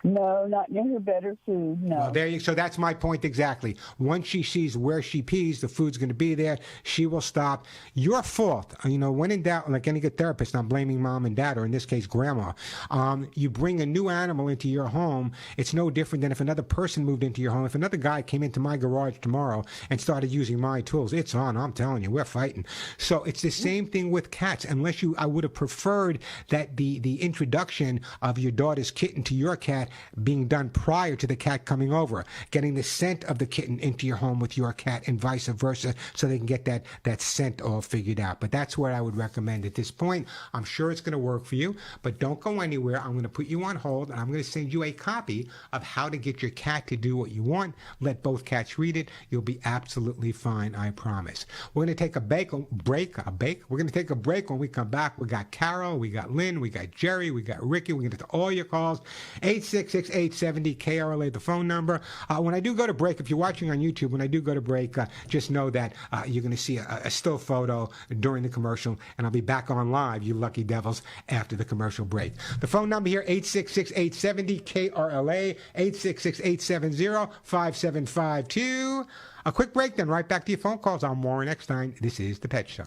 No, not near her bed or food, no. Well, so that's my point exactly. Once she sees where she pees, the food's going to be there. She will stop. Your fault. When in doubt, like any good therapist, I'm blaming mom and dad, or in this case, grandma. You bring a new animal into your home. It's no different than if another person moved into your home. If another guy came into my garage tomorrow and started using my tools, it's on. I'm telling you, we're fighting. So it's the same thing with cats. I would have preferred that the introduction of your daughter's kitten to your cat being done prior to the cat coming over, getting the scent of the kitten into your home with your cat and vice versa, so they can get that scent all figured out. But that's what I would recommend at this point. I'm sure it's going to work for you, but don't go anywhere. I'm going to put you on hold, and I'm going to send you a copy of how to get your cat to do what you want. Let both cats read it. You'll be absolutely fine, I promise. We're going to take a break. We're going to take a break. When we come back, we got Carol, we got Lynn, we got Jerry, we got Ricky. We're going to get to all your calls. 866-870-KRLA, the phone number. When I do go to break, if you're watching on YouTube, when I do go to break, just know that you're going to see a still photo during the commercial, and I'll be back on live, you lucky devils, after the commercial break. The phone number here, 866-870-KRLA, 866-870-5752. A quick break, then right back to your phone calls. I'm Warren Eckstein. This is The Pet Show.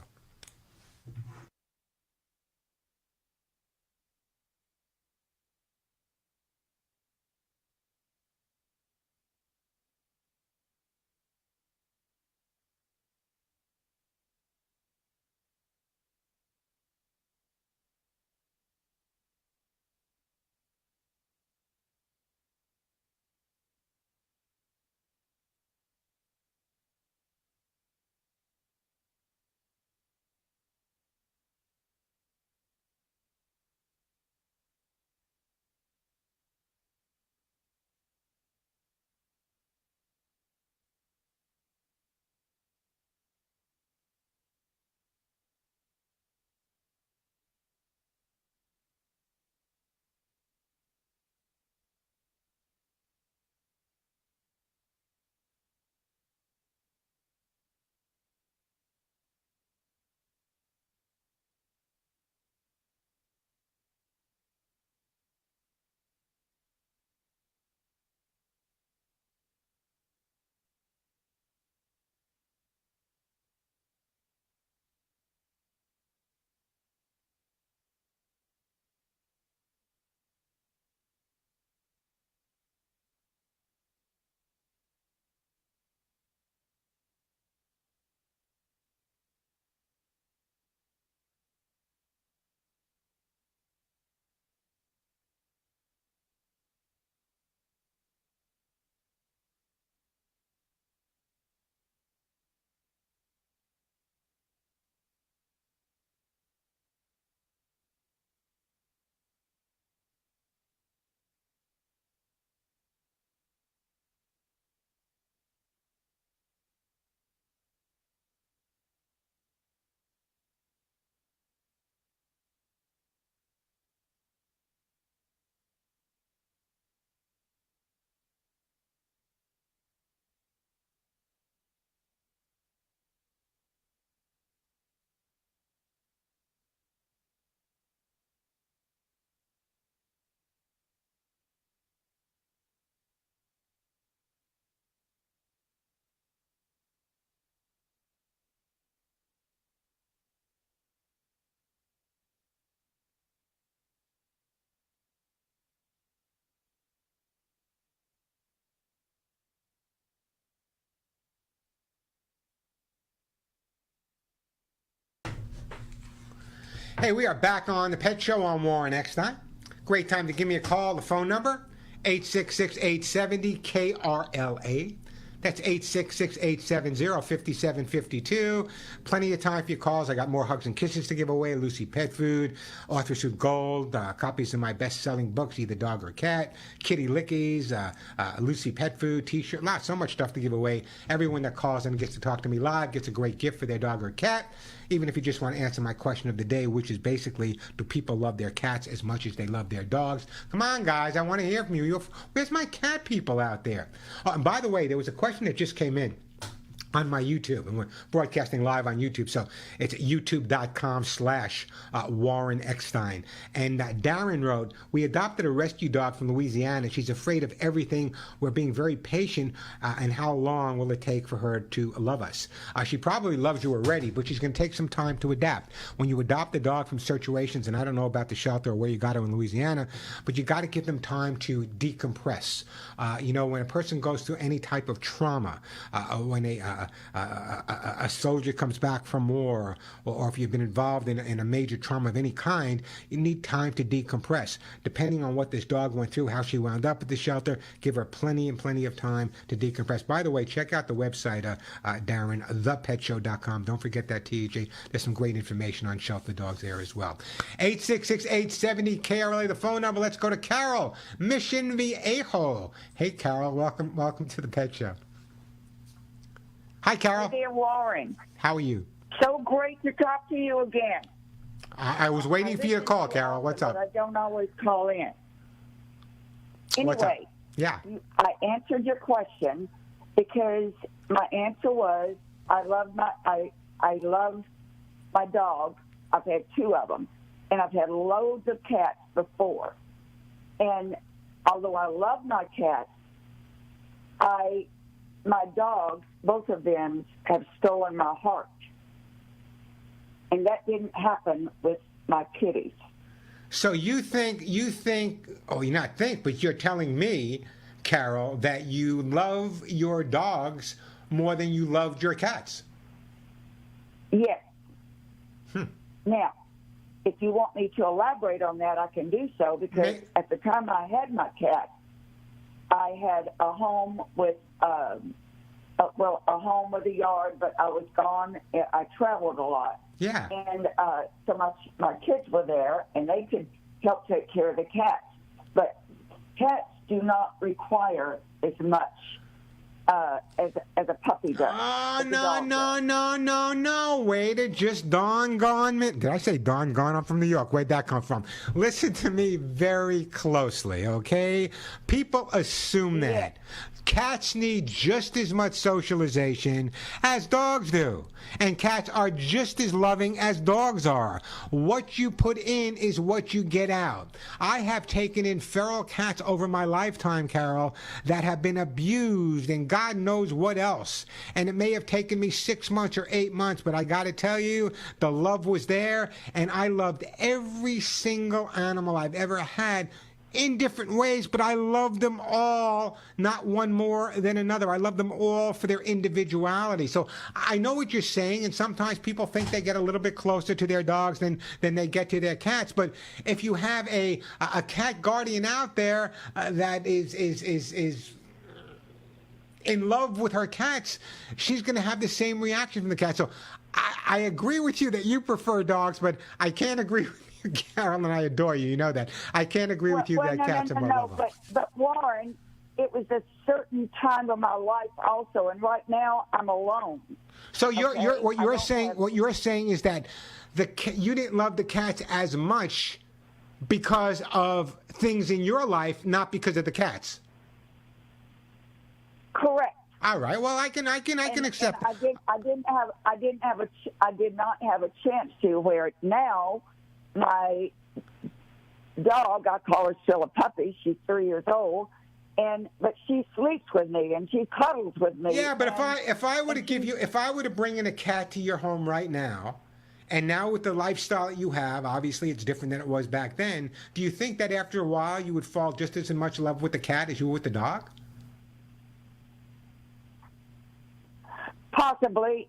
Hey, we are back on the Pet Show on Warren Eckstein. Great time to give me a call. The phone number, 866-870-KRLA. That's 866-870-5752. Plenty of time for your calls. I got more hugs and kisses to give away. Lucy Pet Food, Author Suit Gold, copies of my best-selling books, either dog or cat, kitty lickies, Lucy Pet Food, T-shirt, so much stuff to give away. Everyone that calls and gets to talk to me live gets a great gift for their dog or cat. Even if you just want to answer my question of the day, which is basically, do people love their cats as much as they love their dogs? Come on, guys, I want to hear from you. Where's my cat people out there? And by the way, there was a question that just came in on my YouTube, and we're broadcasting live on YouTube, so it's youtube.com/Warren Eckstein. And Darren wrote, we adopted a rescue dog from Louisiana. She's afraid of everything. We're being very patient, and how long will it take for her to love us? She probably loves you already, but she's going to take some time to adapt. When you adopt a dog from situations, and I don't know about the shelter or where you got her in Louisiana, but you got to give them time to decompress. When a person goes through any type of trauma, when a soldier comes back from war, or if you've been involved in a major trauma of any kind, you need time to decompress. Depending on what this dog went through, how she wound up at the shelter, give her plenty and plenty of time to decompress. By the way, check out the website, Darren, thepetshow.com. Don't forget that, TJ. There's some great information on shelter dogs there as well. 866-870-KRLA, the phone number. Let's go to Carol, Mission Viejo. Hey, Carol, welcome to the Pet Show. Hi, Carol. Dear Warren. How are you? So great to talk to you again. I was waiting for you to call, Carol. What's up? But I don't always call in. What's up? Anyway, yeah. I answered your question because my answer was I love my dog. I've had two of them, and I've had loads of cats before. And although I love my cats, my dogs, both of them, have stolen my heart. And that didn't happen with my kitties. So you think, oh, you not think, but you're telling me, Carol, that you love your dogs more than you loved your cats. Yes. Now, if you want me to elaborate on that, I can do so, because at the time I had my cat, I had a home with a home with a yard, but I was gone. I traveled a lot. Yeah. And so my kids were there, and they could help take care of the cats. But cats do not require as much as a puppy does. Oh, no. Wait, it just dawn gone. Did I say dawn gone? I'm from New York. Where'd that come from? Listen to me very closely, okay? People assume that. Cats need just as much socialization as dogs do. And cats are just as loving as dogs are. What you put in is what you get out. I have taken in feral cats over my lifetime, Carol, that have been abused and God knows what else. And it may have taken me 6 months or 8 months, but I got to tell you, the love was there, and I loved every single animal I've ever had in different ways, but I love them all, not one more than another. I love them all for their individuality. So I know what you're saying, and sometimes people think they get a little bit closer to their dogs than they get to their cats. But if you have a cat guardian out there that is in love with her cats, she's going to have the same reaction from the cat. So I agree with you that you prefer dogs, but I can't agree with Carol, and I adore you. You know that. I can't agree with you that cats are more lovable. But Warren, it was a certain time of my life also, and right now I'm alone. So what you're saying is that you didn't love the cats as much because of things in your life, not because of the cats. Correct. All right. Well, I can accept. I did not have a chance to. Where now, my dog, I call her still a puppy. She's 3 years old, but she sleeps with me and she cuddles with me. Yeah, but if I were to bring in a cat to your home right now, and now with the lifestyle that you have, obviously it's different than it was back then. Do you think that after a while you would fall just as much in love with the cat as you would with the dog? Possibly.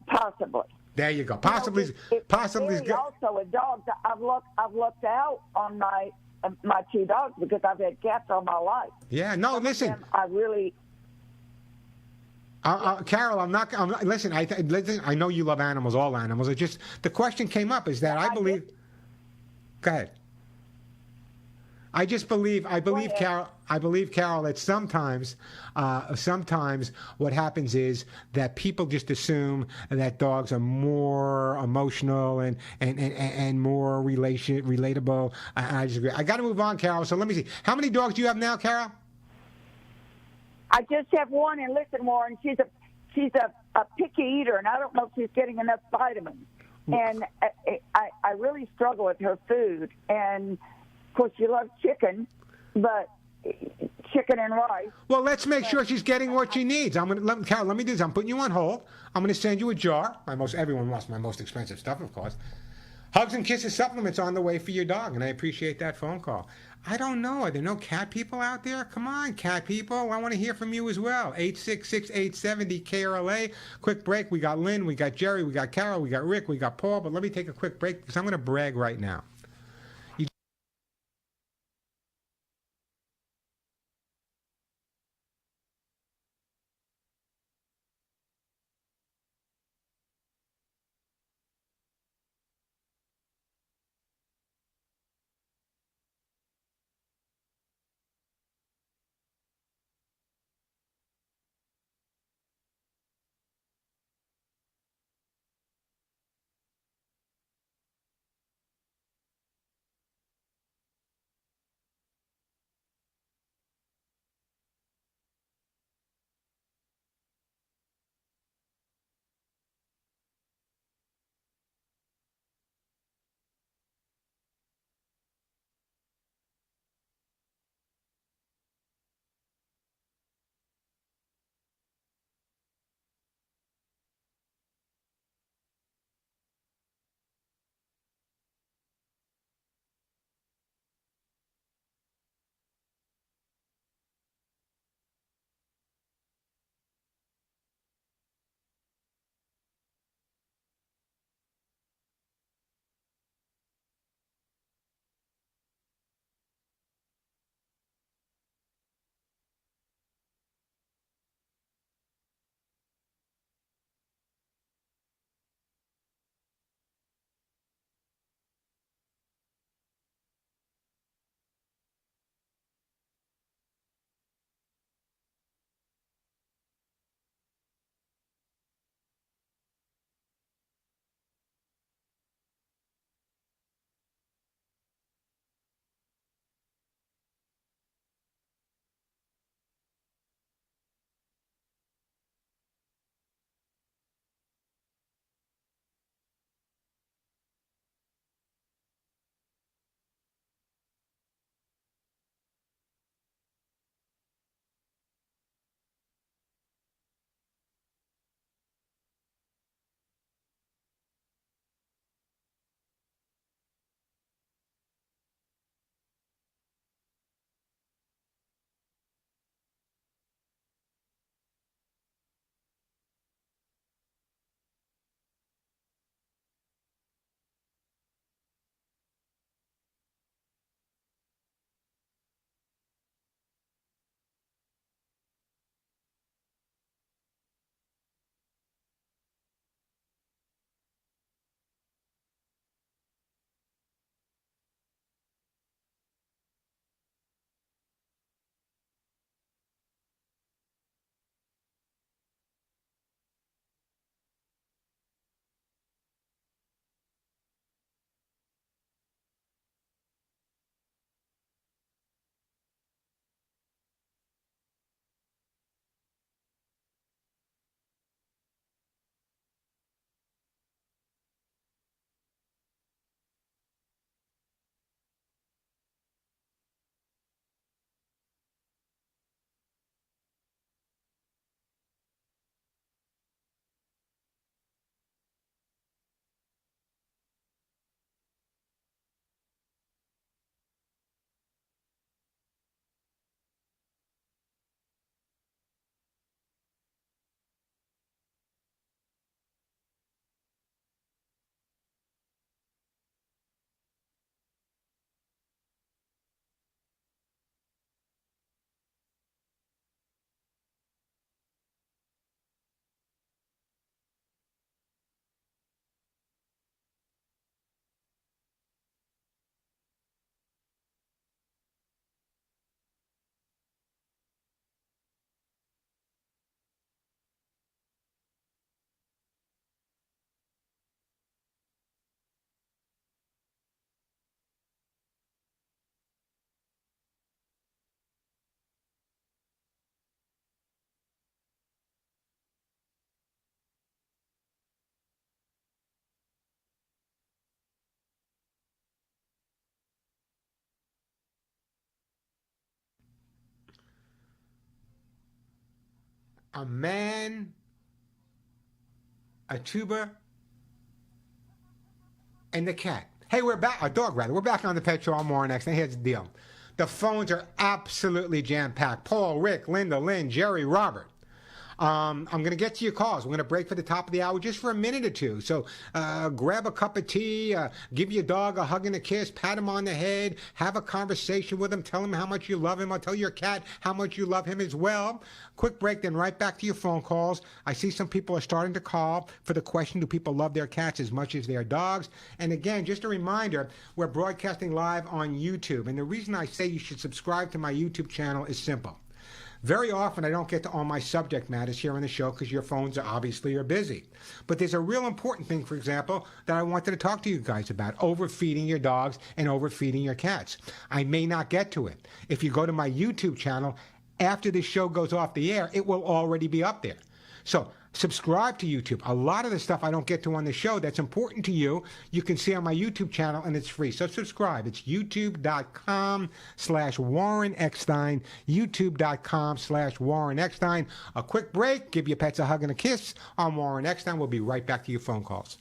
Possibly. There you go. It's Possibly is scary good. also with dogs. I've looked out on my two dogs because I've had cats all my life. Yeah. No, Some listen. of them I really. Carol, listen. Listen. I know you love animals, all animals. It just the question came up is that I believe. Go ahead. I believe, Carol. I believe, Carol, that sometimes what happens is that people just assume that dogs are more emotional and more relatable. I just agree. I got to move on, Carol. So let me see. How many dogs do you have now, Carol? I just have one, and listen, Warren, she's a picky eater, and I don't know if she's getting enough vitamins. And I really struggle with her food. And of course, she loves chicken, but chicken and rice. Well, let's make sure she's getting what she needs. Carol, let me do this. I'm putting you on hold. I'm going to send you a jar. Everyone wants my most expensive stuff, of course. Hugs and Kisses supplements on the way for your dog, and I appreciate that phone call. I don't know. Are there no cat people out there? Come on, cat people. I want to hear from you as well. 866-870-KRLA. Quick break. We got Lynn, we got Jerry, we got Carol, we got Rick, we got Paul. But let me take a quick break because I'm going to brag right now. a man, a tuba, and the cat. Hey, we're back. A dog, rather. We're back on the Pet Show on Warren Eckstein. Here's the deal. The phones are absolutely jam-packed. Paul, Rick, Linda, Lynn, Jerry, Robert. I'm going to get to your calls. We're going to break for the top of the hour just for a minute or two. So grab a cup of tea, give your dog a hug and a kiss, pat him on the head, have a conversation with him, tell him how much you love him, or tell your cat how much you love him as well. Quick break, then right back to your phone calls. I see some people are starting to call for the question, do people love their cats as much as their dogs? And again, just a reminder, we're broadcasting live on YouTube. And the reason I say you should subscribe to my YouTube channel is simple. Very often I don't get to all my subject matters here on the show because your phones are obviously busy. But there's a real important thing, for example, that I wanted to talk to you guys about, overfeeding your dogs and overfeeding your cats. I may not get to it. If you go to my YouTube channel, after this show goes off the air, it will already be up there. So subscribe to YouTube. A lot of the stuff I don't get to on the show that's important to you, you can see on my YouTube channel, and it's free. So subscribe. It's youtube.com/Warren Eckstein, youtube.com/Warren Eckstein. A quick break, give your pets a hug and a kiss. I'm Warren Eckstein. We'll be right back to your phone calls.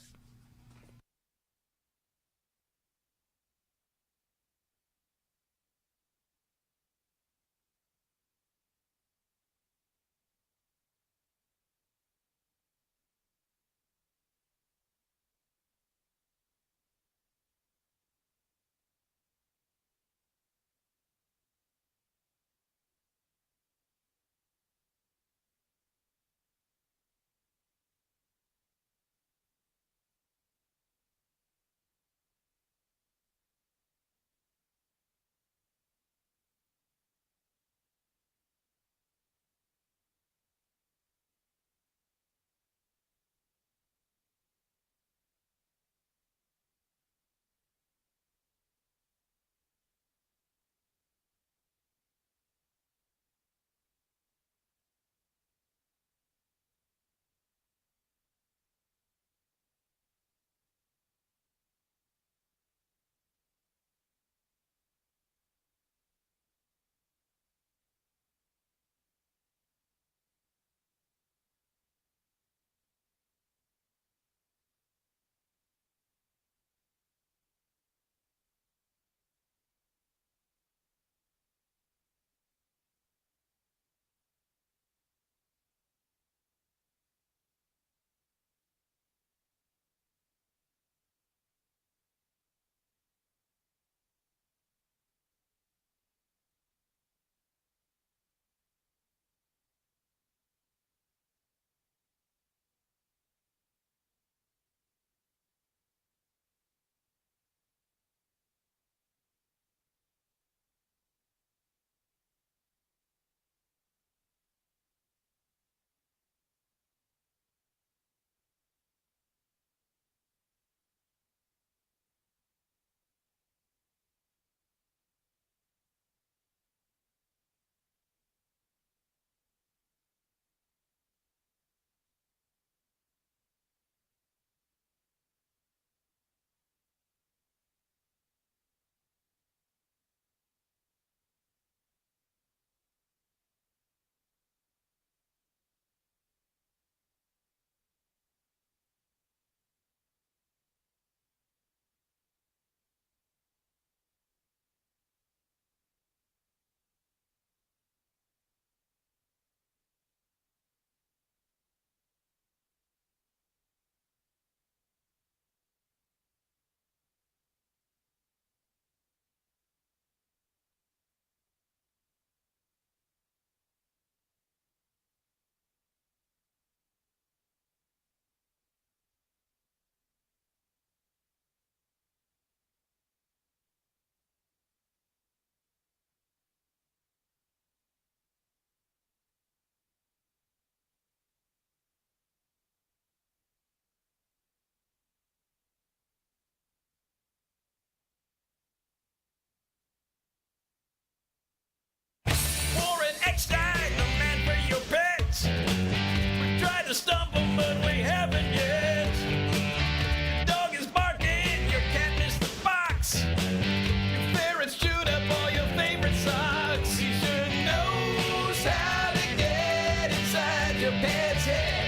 a pet's head.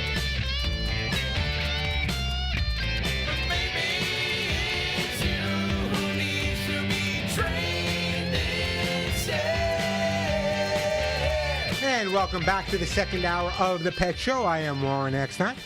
But maybe it's you who needs to be trained instead. And welcome back to the second hour of the Pet Show. I am Warren Eckstein.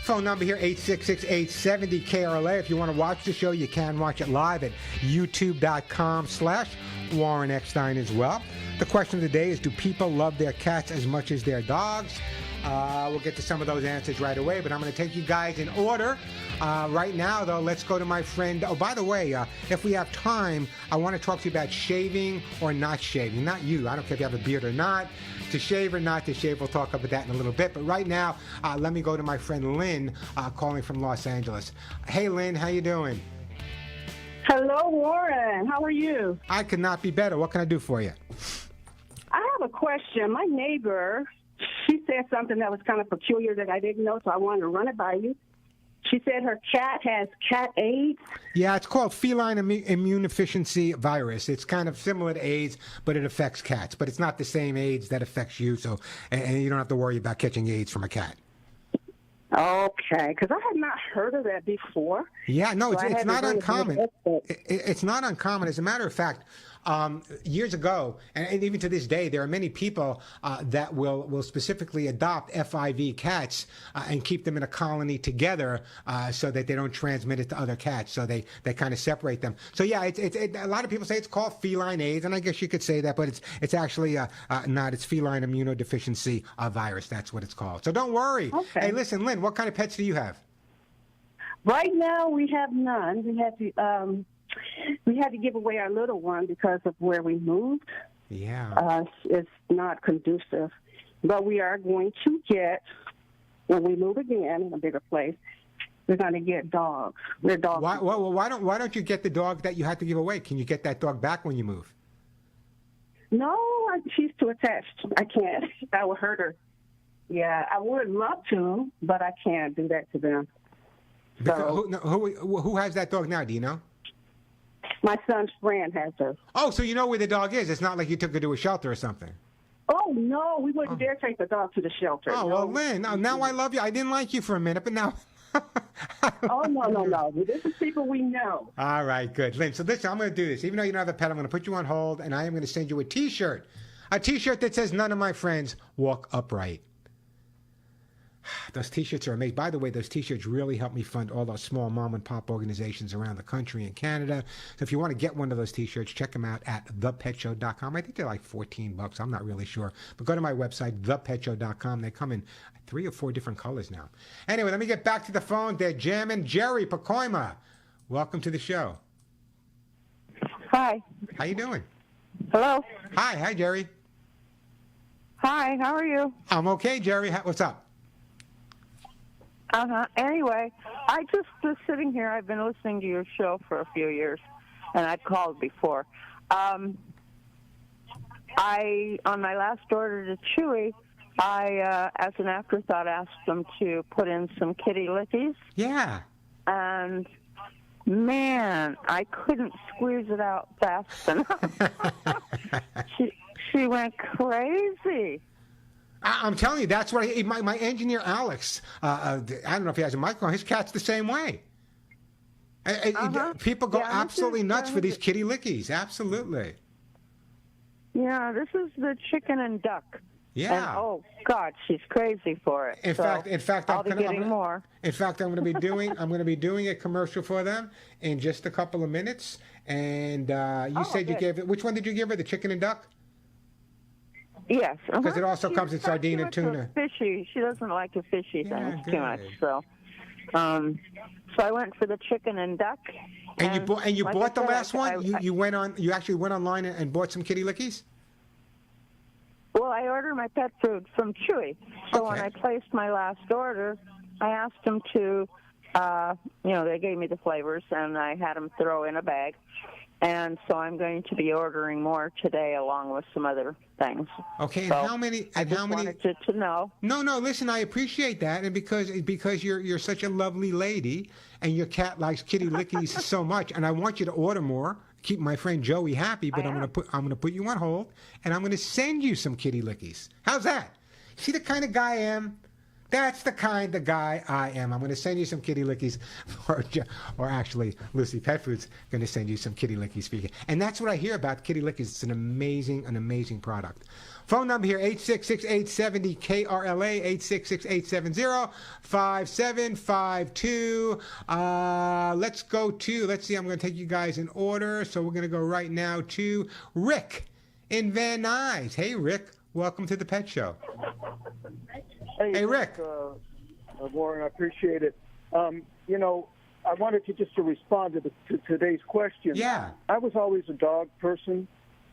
Phone number here, 866-870-KRLA. If you want to watch the show, you can watch it live at youtube.com/Warren Eckstein as well. The question of the day is, do people love their cats as much as their dogs? We'll get to some of those answers right away, but I'm going to take you guys in order. Right now, though, let's go to my friend. Oh, by the way, if we have time, I want to talk to you about shaving or not shaving. Not you. I don't care if you have a beard or not. To shave or not to shave, we'll talk about that in a little bit. But right now, let me go to my friend Lynn, calling from Los Angeles. Hey, Lynn, how you doing? Hello, Warren. How are you? I could not be better. What can I do for you? I have a question. My neighbor, she said something that was kind of peculiar that I didn't know, so I wanted to run it by you. She said her cat has cat AIDS. Yeah, it's called feline immunodeficiency virus. It's kind of similar to AIDS, but it affects cats. But it's not the same AIDS that affects you, so and you don't have to worry about catching AIDS from a cat. Okay, because I had not heard of that before. Yeah, no, So it's not uncommon. It's not uncommon. As a matter of fact, years ago, and even to this day, there are many people that will specifically adopt FIV cats and keep them in a colony together so that they don't transmit it to other cats. So they kind of separate them. So yeah, a lot of people say it's called feline AIDS, and I guess you could say that, but it's actually not. It's feline immunodeficiency virus. That's what it's called. So don't worry. Okay. Hey, listen, Lynn, what kind of pets do you have? Right now, we have none. We had to give away our little one because of where we moved. Yeah. It's not conducive. But we are going to get, when we move again in a bigger place, we're going to get dogs. We're dogs. Why don't you get the dog that you had to give away? Can you get that dog back when you move? No, she's too attached. I can't. I would hurt her. Yeah, I would love to, but I can't do that to them. So, who has that dog now? Do you know? My son's friend has her. Oh, so you know where the dog is. It's not like you took her to a shelter or something. Oh, no, we wouldn't dare take the dog to the shelter. Oh, no. well, Lynn, now I love you. I didn't like you for a minute, but now... Oh, no. This is people we know. All right, good. Lynn, so listen, I'm going to do this. Even though you don't have a pet, I'm going to put you on hold, and I am going to send you a T-shirt. A T-shirt that says, "None of my friends walk upright." Those T-shirts are amazing. By the way, those T-shirts really help me fund all those small mom-and-pop organizations around the country and Canada. So if you want to get one of those T-shirts, check them out at thepetshow.com. I think they're like $14. I'm not really sure. But go to my website, thepetshow.com. They come in 3 or 4 different colors now. Anyway, let me get back to the phone. They're jamming. Jerry Pacoima, welcome to the show. Hi. How you doing? Hello. Hi, Jerry. Hi, how are you? I'm okay, Jerry. What's up? Anyway, I just was sitting here. I've been listening to your show for a few years, and I've called before. On my last order to Chewy, I, as an afterthought, asked them to put in some kitty lickies. Yeah. And, man, I couldn't squeeze it out fast enough. She went crazy. I'm telling you, that's what my engineer Alex. I don't know if he has a microphone. His cat's the same way. People go absolutely nuts for these kitty lickies. Absolutely. Yeah, this is the chicken and duck. Yeah. And, oh God, she's crazy for it. In fact, I'll be getting more. In fact, I'm going to be doing a commercial for them in just a couple of minutes. And you said you gave it. Which one did you give her? The chicken and duck? Yes, because it also comes in sardine and tuna. Fishy. She doesn't like the fishy things too much. So I went for the chicken and duck. And you bought the last one. You actually went online and bought some kitty lickies. Well, I ordered my pet food from Chewy. So when I placed my last order, I asked them to, they gave me the flavors, and I had them throw in a bag. And so I'm going to be ordering more today, along with some other things. Okay, and how many? I just wanted to know. No. Listen, I appreciate that, and because you're such a lovely lady, and your cat likes kitty lickies so much, and I want you to order more. Keep my friend Joey happy, but I'm gonna put you on hold, and I'm gonna send you some kitty lickies. How's that? See the kind of guy I am? That's the kind of guy I am. I'm going to send you some kitty lickies, or actually, Lucy Pet Food's going to send you some kitty lickies. Speaking, and that's what I hear about kitty lickies. It's an amazing product. Phone number here, 866-870 KRLA, 866-870-5752. Let's see, I'm going to take you guys in order. So we're going to go right now to Rick in Van Nuys. Hey, Rick, welcome to the Pet Show. Hey, Rick. Warren, I appreciate it. You know, I wanted to just to respond to today's question. Yeah. I was always a dog person.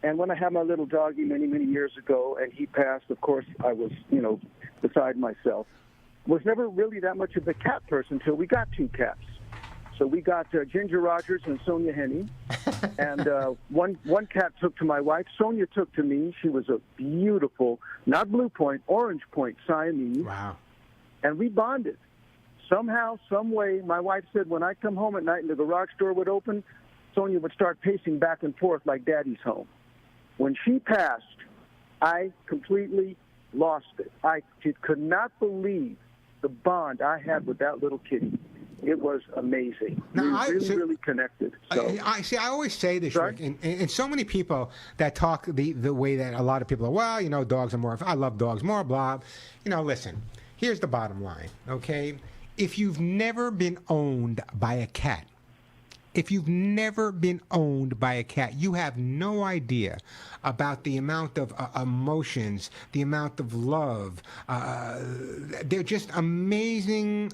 And when I had my little doggie many, many years ago, and he passed, of course, I was, beside myself. Was never really that much of a cat person until we got 2 cats. So we got Ginger Rogers and Sonia Henney. And one cat took to my wife. Sonia took to me. She was a beautiful, not blue point, orange point Siamese. Wow. And we bonded. Somehow, some way, my wife said when I come home at night and the garage door would open, Sonia would start pacing back and forth like Daddy's home. When she passed, I completely lost it. I could not believe the bond I had with that little kitty. It was amazing. Now, we really connected. So. I always say this, Rick, and so many people that talk the way that a lot of people are, well, dogs are more, I love dogs more, blah. Listen, here's the bottom line, okay? If you've never been owned by a cat, you have no idea about the amount of emotions, the amount of love. They're just amazing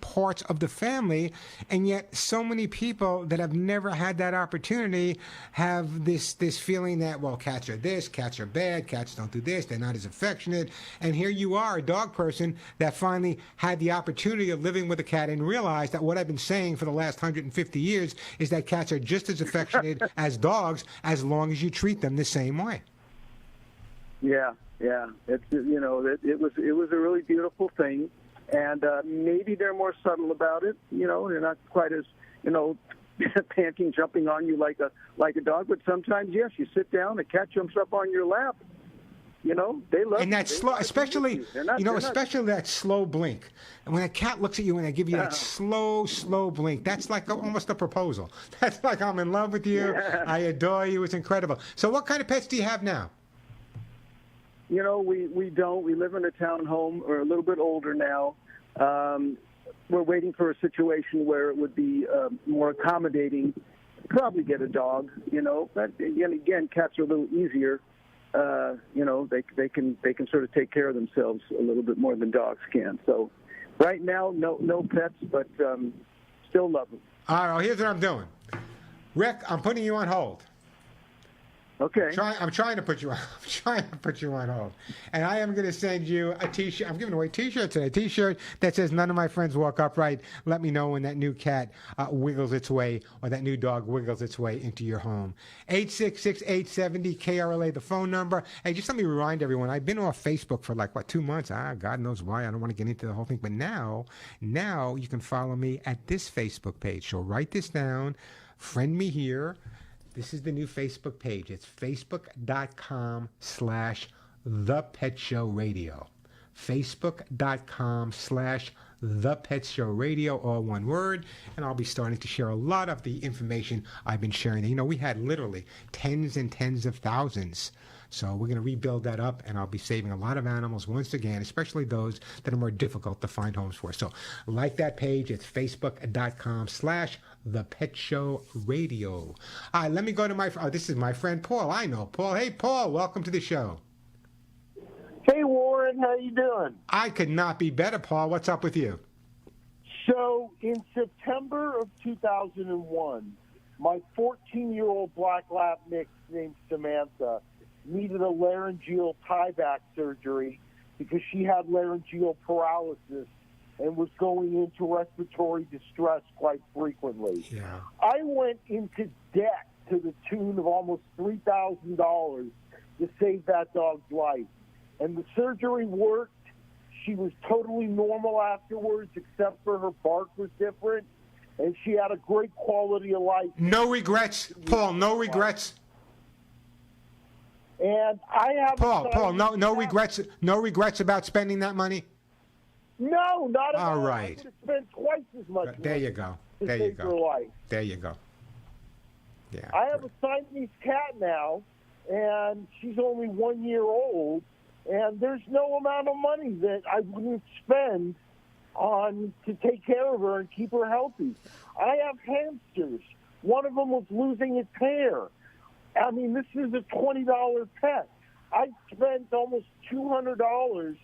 parts of the family, and yet so many people that have never had that opportunity have this feeling that, well, cats are this, cats are bad, cats don't do this, they're not as affectionate. And here you are, a dog person that finally had the opportunity of living with a cat and realized that what I've been saying for the last 150 years is that cats are just as affectionate as dogs as long as you treat them the same way. Yeah. It was a really beautiful thing, and maybe they're more subtle about it. They're not quite as panting, jumping on you like a dog. But sometimes, yes, you sit down, a cat jumps up on your lap. They love. And that slow, especially that slow blink. And when a cat looks at you and they give you that slow blink, that's like almost a proposal. That's like, I'm in love with you. Yeah. I adore you. It's incredible. So what kind of pets do you have now? We don't. We live in a townhome. We're a little bit older now. We're waiting for a situation where it would be more accommodating. Probably get a dog, But again, cats are a little easier. They can sort of take care of themselves a little bit more than dogs can. So right now, no pets, but still love them. All right, well, here's what I'm doing. Rick, I'm putting you on hold. Okay. I'm trying to put you on. I'm trying to put you on hold, and I am going to send you a T-shirt. I'm giving away T-shirts today. A T-shirt that says "None of my friends walk upright." Let me know when that new cat wiggles its way, or that new dog wiggles its way into your home. 866-870 KRLA, the phone number. Hey, just let me remind everyone. I've been off Facebook for 2 months. God knows why. I don't want to get into the whole thing, but now you can follow me at this Facebook page. So write this down. Friend me here. This is the new Facebook page. It's facebook.com/thepetshowradio. Facebook.com/thepetshowradio, all one word. And I'll be starting to share a lot of the information I've been sharing. We had literally tens and tens of thousands. So we're going to rebuild that up, and I'll be saving a lot of animals once again, especially those that are more difficult to find homes for. So like that page. It's facebook.com/thepetshowradio. All right, let me go to this is my friend Paul. I know Paul. Hey, Paul, welcome to the show. Hey, Warren, how you doing? I could not be better, Paul. What's up with you? So in September of 2001, my 14-year-old black lab mix named Samantha needed a laryngeal tieback surgery because she had laryngeal paralysis and was going into respiratory distress quite frequently. Yeah. I went into debt to the tune of almost $3,000 to save that dog's life. And the surgery worked. She was totally normal afterwards, except for her bark was different. And she had a great quality of life. No regrets, Paul, no regrets. And I have Paul, no regrets about spending that money? No, not at all. All right. I would have spent twice as much There money you go. to There you save her go. life. There you go. Yeah. I have a Siamese cat now, and she's only 1 year old, and there's no amount of money that I wouldn't spend on to take care of her and keep her healthy. I have hamsters. One of them was losing its hair. I mean, this is a $20 pet. I spent almost $200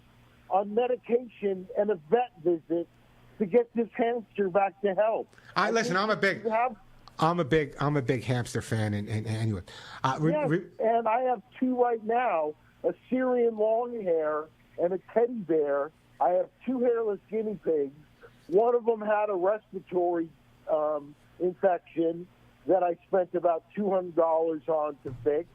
on medication and a vet visit to get this hamster back to health. Listen, I'm a big hamster fan, and anyway. Yes, and I have two right now: a Syrian long-hair and a teddy bear. I have two hairless guinea pigs. One of them had a respiratory infection that I spent about $200 on to fix.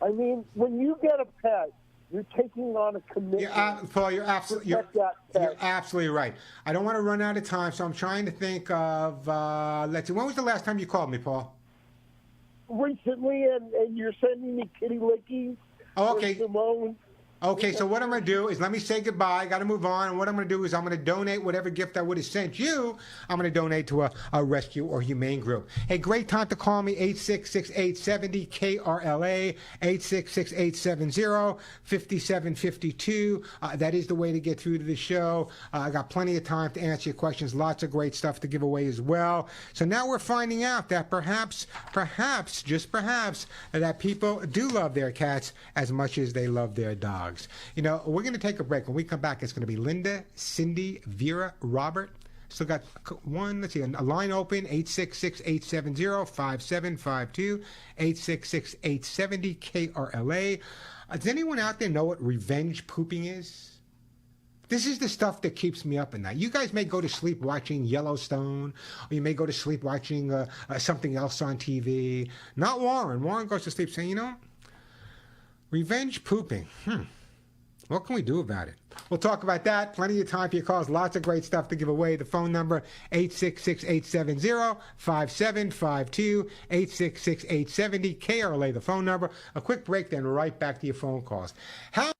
I mean, when you get a pet, you're taking on a commitment. Paul, you're absolutely right. I don't want to run out of time, so I'm trying to think of. Let's see. When was the last time you called me, Paul? Recently, and you're sending me kitty lickies. Oh, okay. Simone. Okay, so what I'm going to do is let me say goodbye. I got to move on. And what I'm going to do is I'm going to donate whatever gift I would have sent you. I'm going to donate to a rescue or humane group. Hey, great time to call me, 866-870-KRLA, 866-870-5752. That is the way to get through to the show. I got plenty of time to answer your questions. Lots of great stuff to give away as well. So now we're finding out that perhaps, just perhaps, that people do love their cats as much as they love their dogs. You know, we're going to take a break. When we come back, it's going to be Linda, Cindy, Vera, Robert. Still got one, let's see, a line open, 866-870-5752, 866-870-KRLA. Does anyone out there know what revenge pooping is? This is the stuff that keeps me up at night. You guys may go to sleep watching Yellowstone, or you may go to sleep watching something else on TV. Not Warren. Warren goes to sleep saying, you know, revenge pooping. What can we do about it? We'll talk about that. Plenty of time for your calls. Lots of great stuff to give away. The phone number, 866-870-5752, 866-870-KRLA, the phone number. A quick break, then right back to your phone calls. How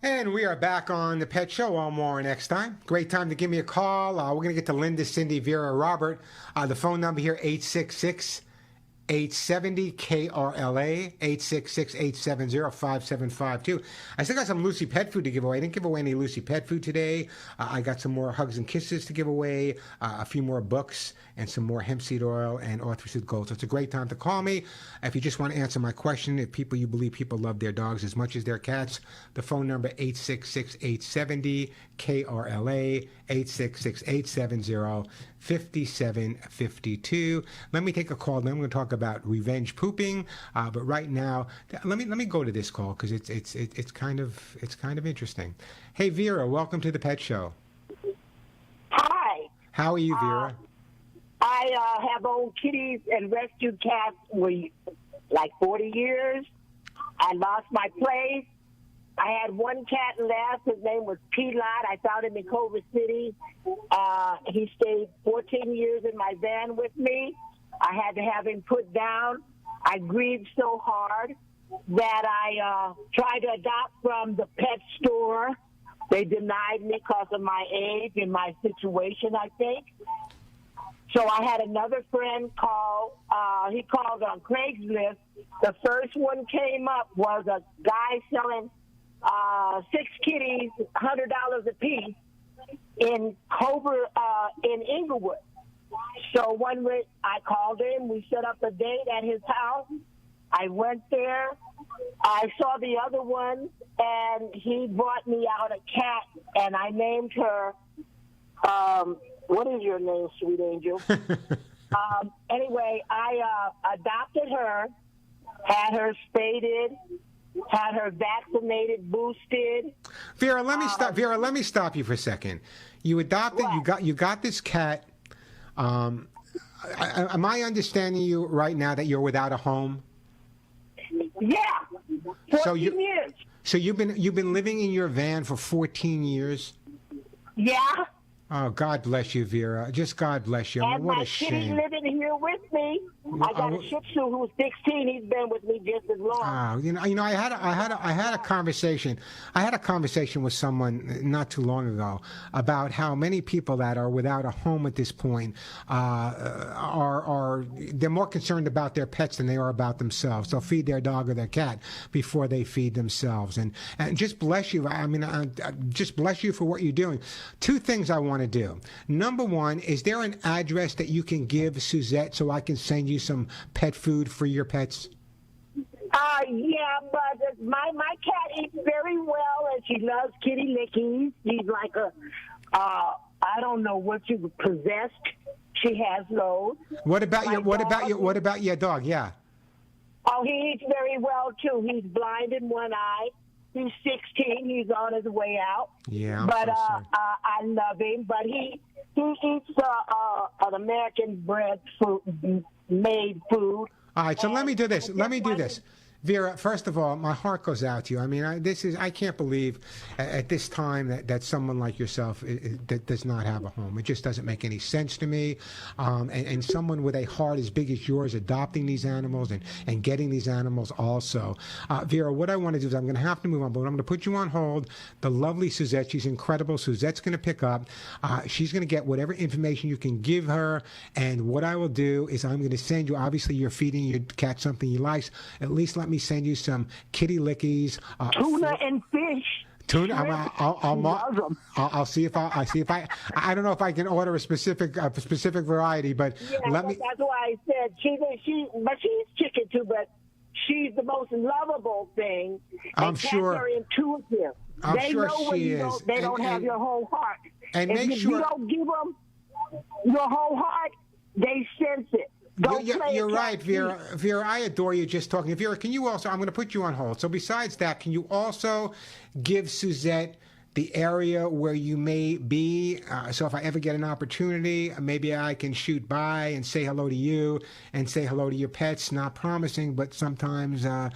And we are back on the Pet Show. All more next time. Great time to give me a call. We're going to get to Linda, Cindy, Vera, Robert. The phone number here, 866-870 KRLA, 866-870-5752. I still got some Lucy pet food to give away. I didn't give away any Lucy pet food today. I got some more Hugs and Kisses to give away, a few more books, and some more hemp seed oil and Orthocid Gold. So it's a great time to call me. If you just want to answer my question, if you believe people love their dogs as much as their cats, the phone number 866-870 KRLA, 866-870-5752. Let me take a call. Then I'm going to talk about revenge pooping. But right now, let me go to this call because it's kind of interesting. Hey Vera, welcome to the Pet Show. Hi. How are you, Vera? I have owned kitties and rescued cats for like 40 years. I lost my place. I had one cat left. His name was P-Lot. I found him in Culver City. He stayed 14 years in my van with me. I had to have him put down. I grieved so hard that I tried to adopt from the pet store. They denied me because of my age and my situation, I think. So I had another friend call. He called on Craigslist. The first one came up was a guy selling 6 kitties, $100 a piece in Inglewood. So one week I called him. We set up a date at his house. I went there. I saw the other one, and he brought me out a cat, and I named her. What is your name, sweet angel? Anyway, I adopted her, had her spaded, had her vaccinated, boosted. Vera, let me stop. Vera, let me stop you for a second. You adopted. What? You got this cat. Am I understanding you right now that you're without a home? Yeah. 14 years. So you've been living in your van for 14 years? Yeah. Oh, God bless you, Vera. Just God bless you. I mean, And what my a kitty shame. living here with me. I got a Shih Tzu who's 16. He's been with me just as long. I had a conversation. I had a conversation with someone not too long ago about how many people that are without a home at this point they're more concerned about their pets than they are about themselves. They'll feed their dog or their cat before they feed themselves. And just bless you. I mean, just bless you for what you're doing. Two things I want to do. Number one, is there an address that you can give Suzette so I can send you some pet food for your pets? Yeah, but my cat eats very well, and she loves kitty lickies. She's like I don't know what you possessed. She has those. What about your dog? Yeah. Oh, he eats very well too. He's blind in one eye. He's 16. He's on his way out. Yeah. But I love him. But he eats an American bred food, made food. All right. So let me do this. Vera, first of all, my heart goes out to you. I mean, I can't believe at this time that someone like yourself that does not have a home. It just doesn't make any sense to me. And someone with a heart as big as yours adopting these animals and getting these animals also. Vera, what I want to do is I'm going to have to move on, but I'm going to put you on hold. The lovely Suzette, she's incredible. Suzette's going to pick up. She's going to get whatever information you can give her. And what I will do is I'm going to send you, obviously you're feeding your cat something he likes. At least let me send you some kitty lickies, tuna and fish. Tuna. I'll see if I don't know if I can order a specific variety, but let me. That's why I said but she's chicken too. But she's the most lovable thing. I'm sure. Cats are intuitive. I'm sure she is. They don't have your whole heart. And if you don't give them your whole heart, they sense it. You're right, Vera. Vera, I adore you just talking. Vera, can you also, I'm going to put you on hold. So besides that, can you also give Suzette the area where you may be? So if I ever get an opportunity, maybe I can shoot by and say hello to you and say hello to your pets. Not promising, but sometimes I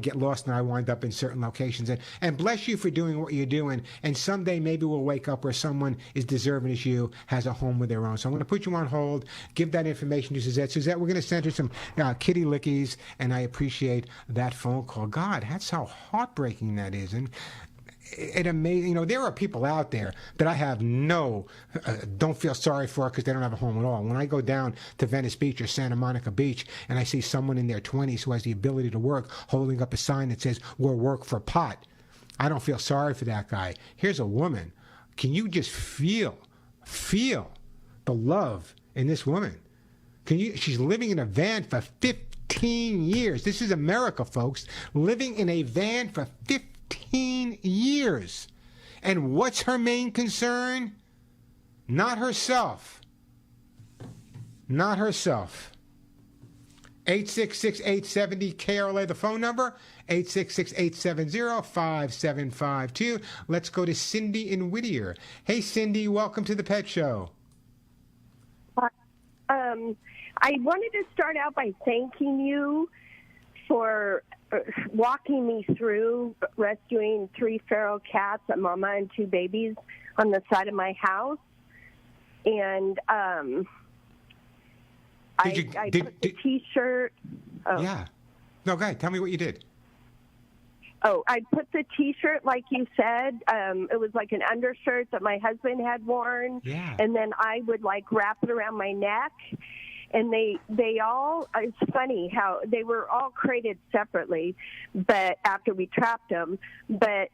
get lost and I wind up in certain locations. And bless you for doing what you're doing. And someday maybe we'll wake up where someone as deserving as you has a home with their own. So I'm going to put you on hold, give that information to Suzette. Suzette, we're going to send her some kitty lickies, and I appreciate that phone call. God, that's how heartbreaking that is. And it amazing. You know, there are people out there that I have don't feel sorry for because they don't have a home at all. When I go down to Venice Beach or Santa Monica Beach and I see someone in their 20s who has the ability to work holding up a sign that says, "We'll work for pot," I don't feel sorry for that guy. Here's a woman. Can you just feel the love in this woman? She's living in a van for 15 years. This is America, folks. Living in a van for 15 years. And what's her main concern? Not herself. Not herself. 866-870-KRLA, the phone number. 866-870-5752. Let's go to Cindy in Whittier. Hey, Cindy, welcome to the Pet Show. I wanted to start out by thanking you for walking me through rescuing 3 feral cats, a mama and 2 babies, on the side of my house. And I put the T-shirt. Oh. Yeah. No, go ahead. Tell me what you did. Oh, I put the T-shirt, like you said. It was like an undershirt that my husband had worn. Yeah. And then I would, like, wrap it around my neck. And they all, it's funny how they were all crated separately, but after we trapped them, but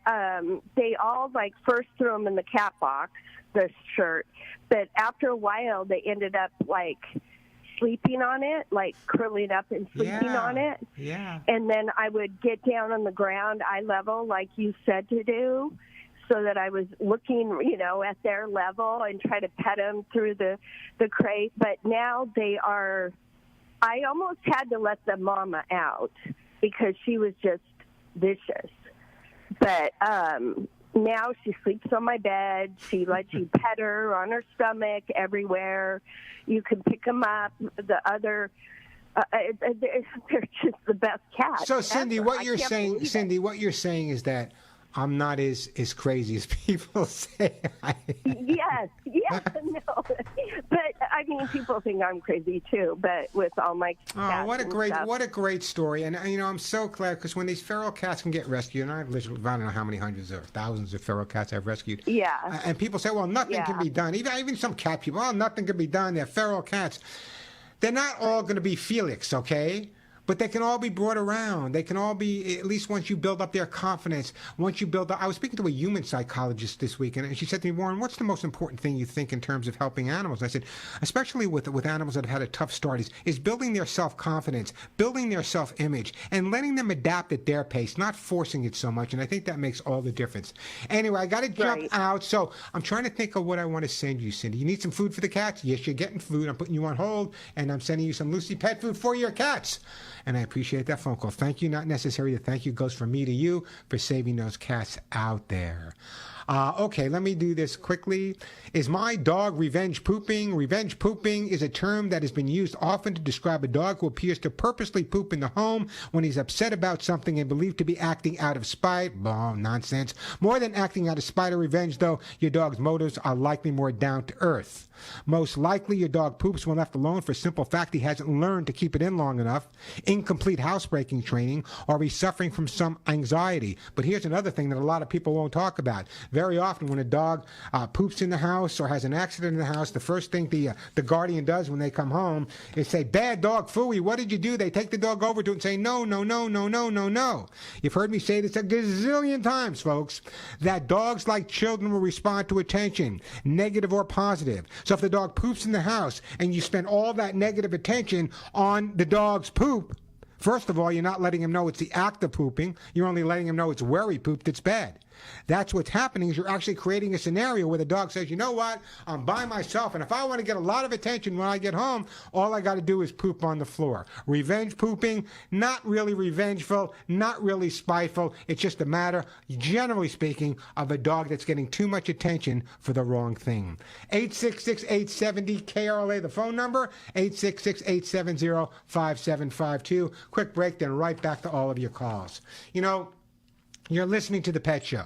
they all, like, first threw them in the cat box, the shirt. But after a while, they ended up, like, sleeping on it, like curling up and sleeping on it. Yeah. And then I would get down on the ground, eye level, like you said to do, so that I was looking, you know, at their level and try to pet them through the crate. But now they are, I almost had to let the mama out because she was just vicious. But now she sleeps on my bed. She lets you pet her on her stomach everywhere. You can pick them up. The other, they're just the best cats. So, Cindy, ever. what you're saying, is that I'm not as crazy as people say. Yes, no. But I mean, people think I'm crazy too. But with all my cats, what a stuff. great story! And you know, I'm so glad because when these feral cats can get rescued, and I've literally, I don't know how many hundreds or thousands of feral cats I've rescued. Yeah. And people say, well, nothing can be done. Even some cat people, oh, nothing can be done. They're feral cats. They're not all going to be Felix, okay? But they can all be brought around. They can all be, at least once you build up their confidence, once you build up. I was speaking to a human psychologist this week, and she said to me, Warren, what's the most important thing you think in terms of helping animals? I said, especially with animals that have had a tough start, is building their self-confidence, building their self-image, and letting them adapt at their pace, not forcing it so much. And I think that makes all the difference. Anyway, I got to jump out, so I'm trying to think of what I want to send you, Cindy. You need some food for the cats? Yes, you're getting food. I'm putting you on hold, and I'm sending you some Lucy pet food for your cats. And I appreciate that phone call. Thank you. Not necessary. The thank you goes from me to you for saving those cats out there. Okay, let me do this quickly. Is my dog revenge pooping? Revenge pooping is a term that has been used often to describe a dog who appears to purposely poop in the home when he's upset about something and believed to be acting out of spite. Nonsense. More than acting out of spite or revenge, though, your dog's motives are likely more down to earth. Most likely, your dog poops when left alone for a simple fact he hasn't learned to keep it in long enough, incomplete housebreaking training, or he's suffering from some anxiety. But here's another thing that a lot of people won't talk about. Very often when a dog poops in the house or has an accident in the house, the first thing the guardian does when they come home is say, bad dog, phooey, what did you do? They take the dog over to it and say, no, no, no, no, no, no, no. You've heard me say this a gazillion times, folks, that dogs like children will respond to attention, negative or positive. So if the dog poops in the house and you spend all that negative attention on the dog's poop, first of all, you're not letting him know it's the act of pooping. You're only letting him know it's where he pooped that's bad. That's what's happening is you're actually creating a scenario where the dog says, you know what, I'm by myself, and if I want to get a lot of attention when I get home, all I got to do is poop on the floor. Revenge pooping, not really revengeful, not really spiteful. It's just a matter, generally speaking, of a dog that's getting too much attention for the wrong thing. 866-870-KRLA, the phone number, 866-870-5752. Quick break, then right back to all of your calls. You know, you're listening to The Pet Show.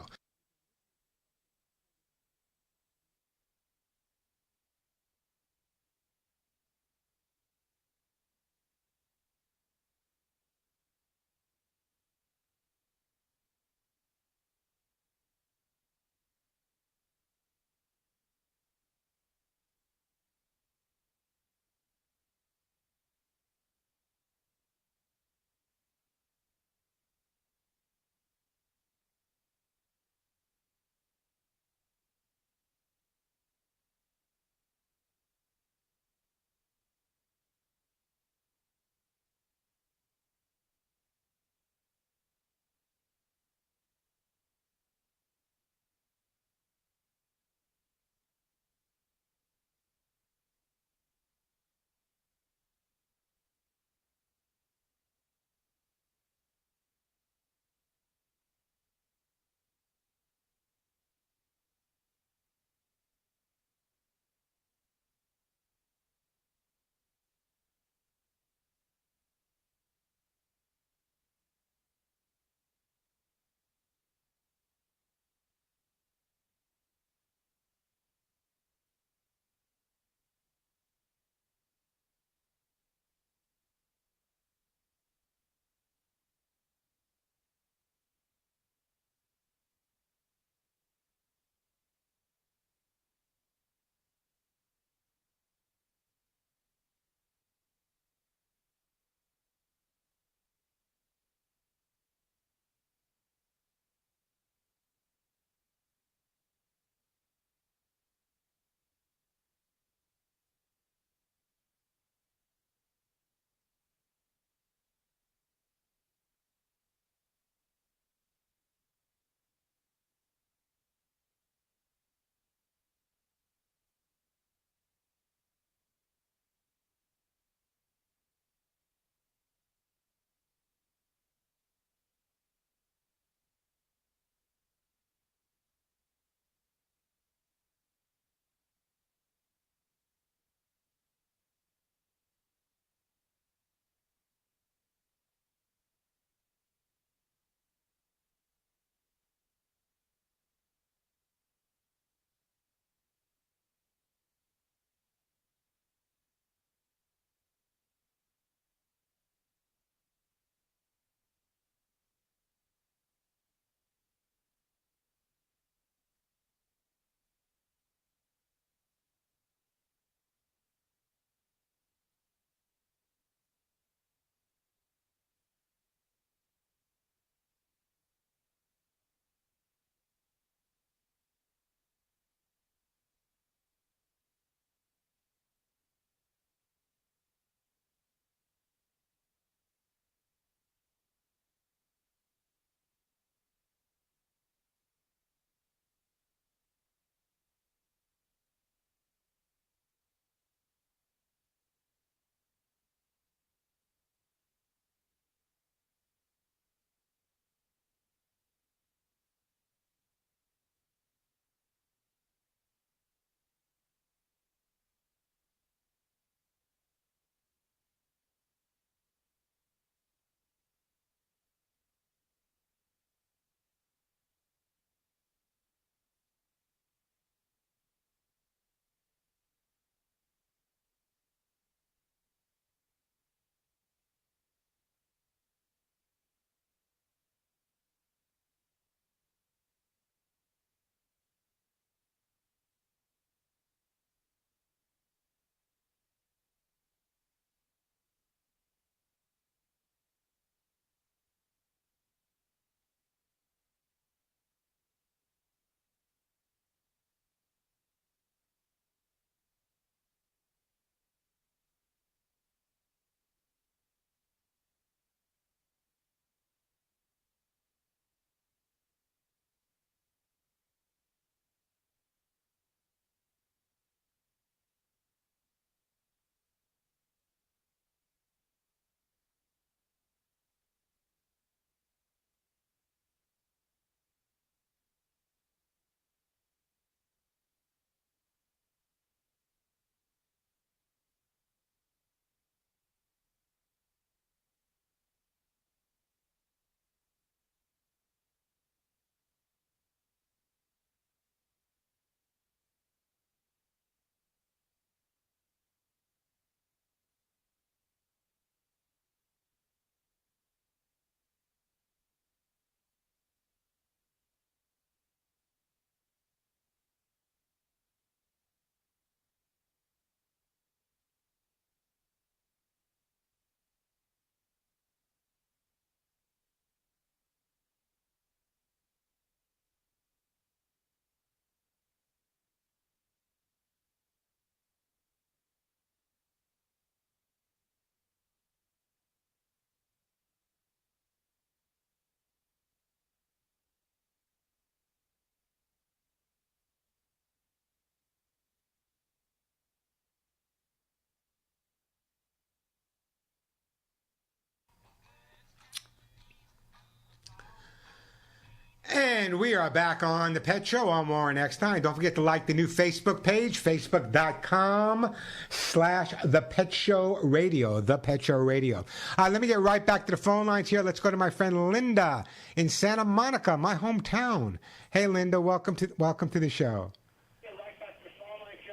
And we are back on The Pet Show. I'm Warren Eckstein. Don't forget to like the new Facebook page, facebook.com/The Pet Show Radio. The Pet Show Radio. Let me get right back to the phone lines here. Let's go to my friend Linda in Santa Monica, my hometown. Hey, Linda, welcome to the show.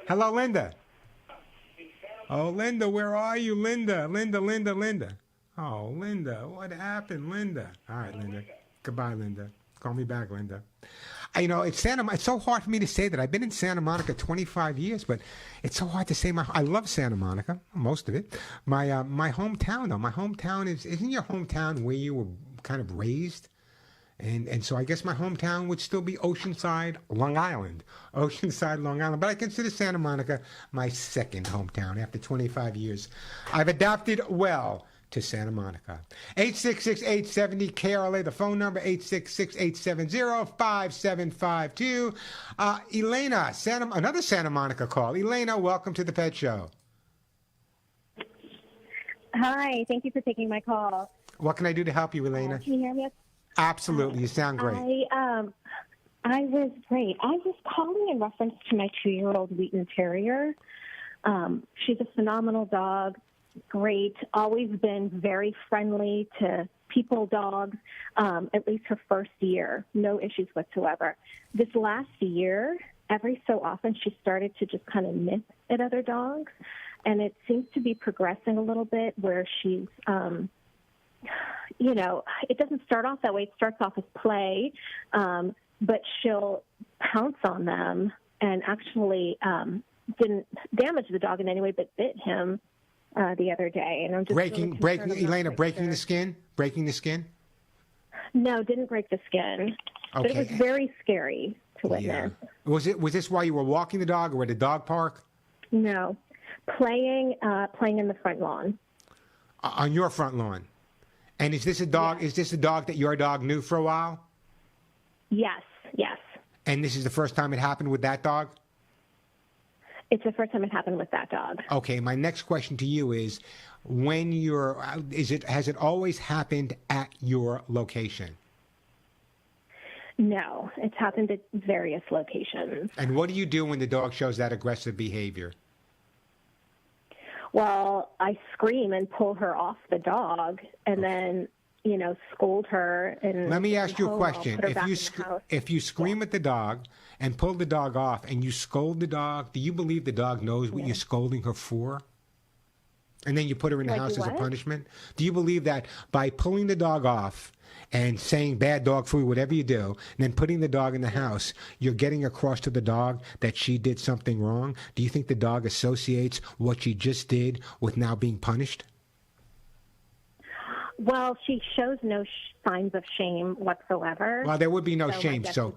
Hello, Linda. Oh, Linda, where are you, Linda? Linda. Oh, Linda, what happened, Linda? All right, Linda. Goodbye, Linda. Call me back, Linda. It's so hard for me to say that. I've been in Santa Monica 25 years, but it's so hard to say. I love Santa Monica, most of it. My hometown, though. My hometown isn't your hometown where you were kind of raised? And so I guess my hometown would still be Oceanside, Long Island. Oceanside, Long Island. But I consider Santa Monica my second hometown after 25 years. I've adapted well to Santa Monica. 866-870-KRLA, the phone number, 866-870-5752. Elena, another Santa Monica call. Elena, welcome to the Pet Show. Hi, thank you for taking my call. What can I do to help you, Elena? Can you hear me? Absolutely, you sound great. I was great. I was calling in reference to my 2-year-old Wheaton Terrier. She's a phenomenal dog. Great, always been very friendly to people dogs, at least her first year, no issues whatsoever. This last year, every so often, she started to just kind of nip at other dogs, and it seems to be progressing a little bit where she's, it doesn't start off that way. It starts off as play, but she'll pounce on them and actually didn't damage the dog in any way, but bit him the other day, and I'm just breaking the skin. No, didn't break the skin. Okay. But it was very scary to witness. Yeah. Was this while you were walking the dog or at a dog park? No, playing in the front lawn. On your front lawn. And is this a dog? Yes. Is this a dog that your dog knew for a while? Yes. And this is the first time it happened with that dog? It's the first time it happened with that dog. Okay, my next question to you is, has it always happened at your location? No, it's happened at various locations. And what do you do when the dog shows that aggressive behavior? Well, I scream and pull her off the dog, and then, scold her. And let me ask you a question. If you scream at the dog and pull the dog off and you scold the dog, do you believe the dog knows what you're scolding her for? And then you put her in the house as a punishment? Do you believe that by pulling the dog off and saying bad dog food, whatever you do, and then putting the dog in the house, you're getting across to the dog that she did something wrong? Do you think the dog associates what she just did with now being punished? Well, she shows no signs of shame whatsoever. Well, there would be no so shame. So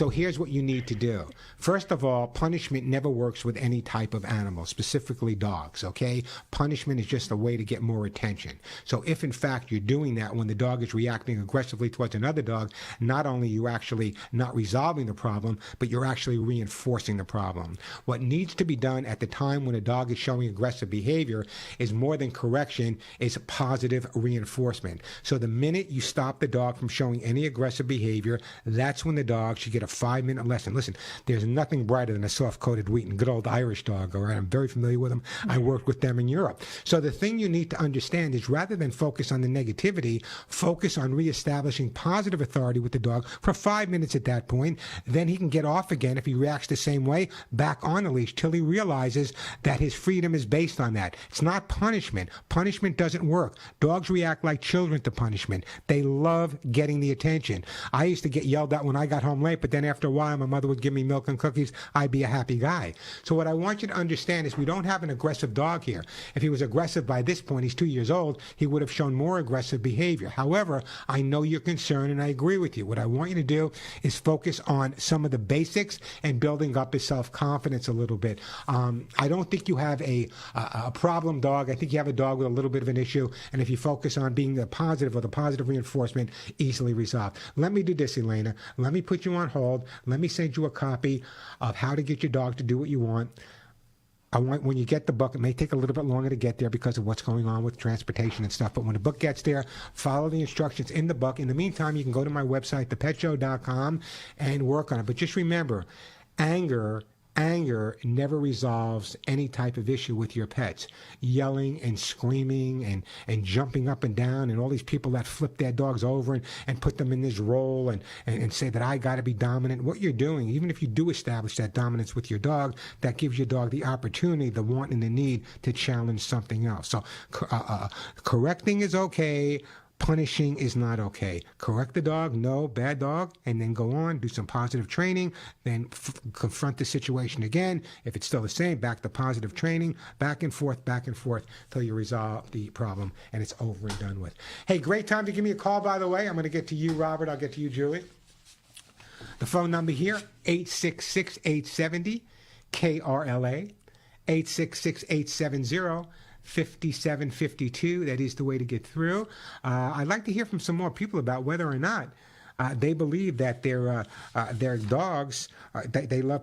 here's what you need to do. First of all, punishment never works with any type of animal, specifically dogs, okay? Punishment is just a way to get more attention. So if, in fact, you're doing that when the dog is reacting aggressively towards another dog, not only are you actually not resolving the problem, but you're actually reinforcing the problem. What needs to be done at the time when a dog is showing aggressive behavior is more than correction, is positive reinforcement. So the minute you stop the dog from showing any aggressive behavior, that's when the dog should get a 5-minute lesson. Listen, there's nothing brighter than a soft-coated Wheaton, good old Irish dog, all right? I'm very familiar with them. I worked with them in Europe. So the thing you need to understand is rather than focus on the negativity, focus on reestablishing positive authority with the dog for 5 minutes at that point. Then he can get off again if he reacts the same way, back on the leash till he realizes that his freedom is based on that. It's not punishment. Punishment doesn't work. Dogs react like children to punishment. They love getting the attention. I used to get yelled at when I got home late, but then after a while, my mother would give me milk and cookies. I'd be a happy guy. So what I want you to understand is we don't have an aggressive dog here. If he was aggressive by this point, he's 2 years old, he would have shown more aggressive behavior. However, I know your concern and I agree with you. What I want you to do is focus on some of the basics and building up his self-confidence a little bit. I don't think you have a problem dog. I think you have a dog with a little bit of an issue, and if you focus on being the positive or the positive reinforcement, easily resolved. Let me do this, Elena. Let me put you on hold. Let me send you a copy of how to get your dog to do what you want. when you get the book, it may take a little bit longer to get there because of what's going on with transportation and stuff. But when the book gets there, follow the instructions in the book. In the meantime, you can go to my website, thepetshow.com, and work on it. But just remember, anger never resolves any type of issue with your pets. Yelling and screaming and jumping up and down, and all these people that flip their dogs over and put them in this role and say that I got to be dominant. What you're doing, even if you do establish that dominance with your dog, that gives your dog the opportunity, the want and the need to challenge something else. So correcting is okay. Punishing is not okay. Correct the dog, no, bad dog, and then go on, do some positive training, then confront the situation again. If it's still the same, back to positive training, back and forth, till you resolve the problem and it's over and done with. Hey, great time to give me a call, by the way. I'm going to get to you, Robert. I'll get to you, Julie. The phone number here, 866-870-KRLA, 866-870-5752. That is the way to get through. I'd like to hear from some more people about whether or not they believe that their dogs,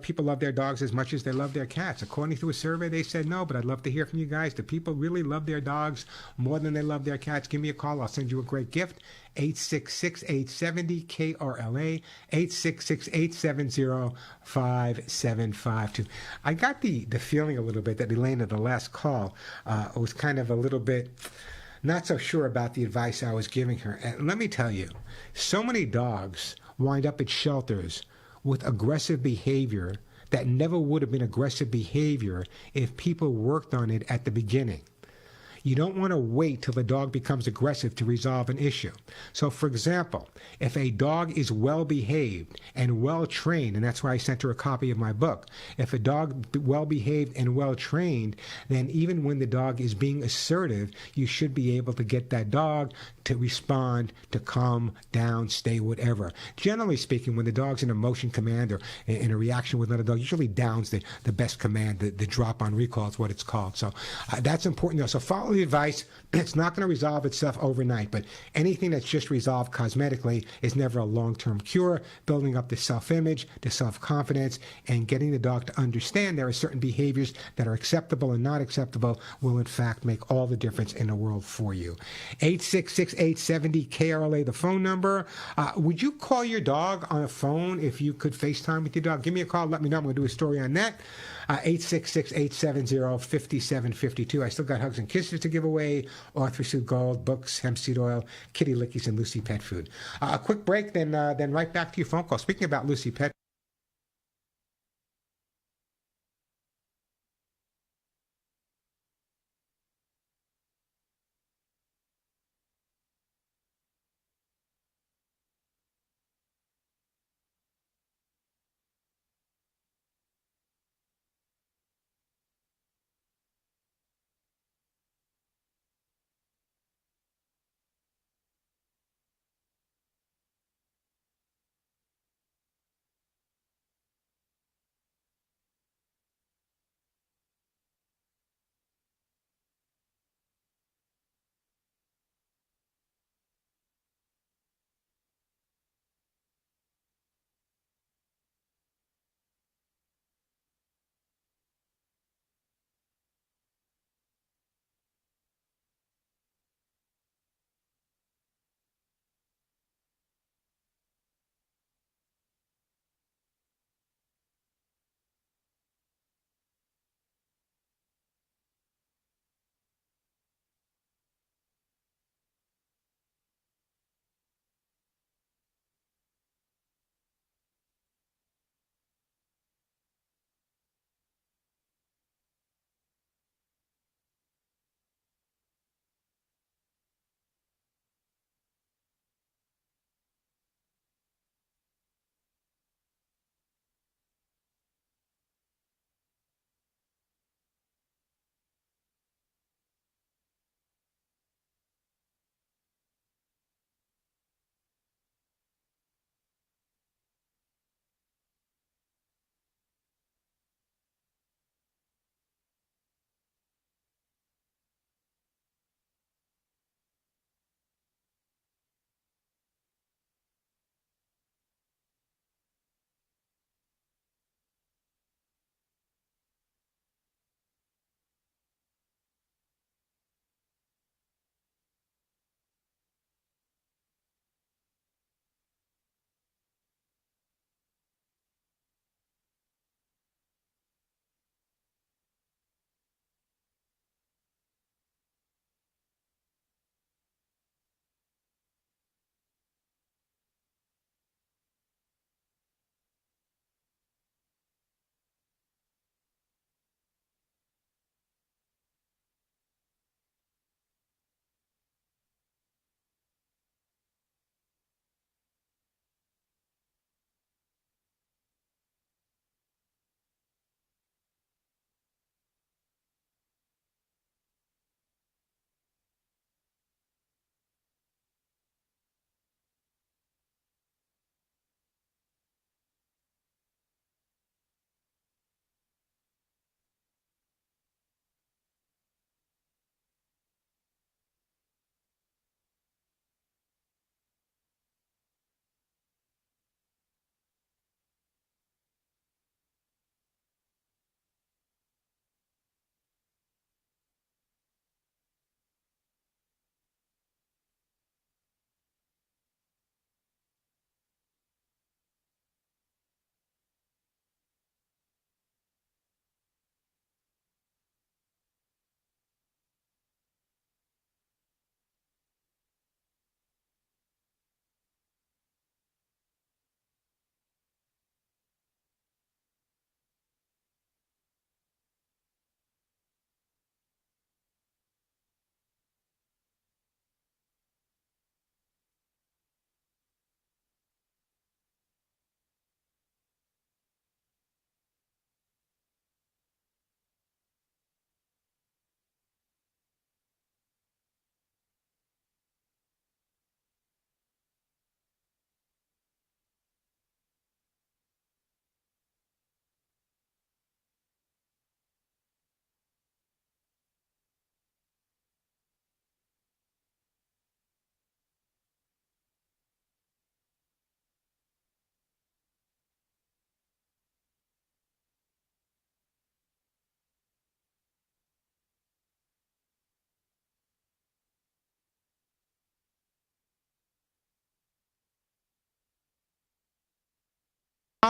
people love their dogs as much as they love their cats. According to a survey, they said no, but I'd love to hear from you guys. Do people really love their dogs more than they love their cats? Give me a call. I'll send you a great gift. 866-870-KRLA, 866-870-5752. I got the feeling a little bit that Elena, the last call, was kind of a little bit not so sure about the advice I was giving her. And let me tell you, so many dogs wind up at shelters with aggressive behavior that never would have been aggressive behavior if people worked on it at the beginning. You don't want to wait till the dog becomes aggressive to resolve an issue. So, for example, if a dog is well behaved and well trained, and that's why I sent her a copy of my book, if a dog well behaved and well trained, then even when the dog is being assertive, you should be able to get that dog to respond, to calm down, stay, whatever. Generally speaking, when the dog's in a motion command or in a reaction with another dog, usually down's the best command. The drop on recall is what it's called. So that's important. So follow the advice. It's not going to resolve itself overnight, but anything that's just resolved cosmetically is never a long-term cure. Building up the self-image, the self-confidence, and getting the dog to understand there are certain behaviors that are acceptable and not acceptable will in fact make all the difference in the world for you. 866-870-KRLA, the phone number. Would you call your dog on a phone if you could FaceTime with your dog? Give me a call. Let me know. I'm going to do a story on that. 866-870-5752. I still got hugs and kisses to give away, Arthur-Suit Gold, books, hemp seed oil, kitty lickies, and Lucy Pet Food. A quick break, then right back to your phone call. Speaking about Lucy Pet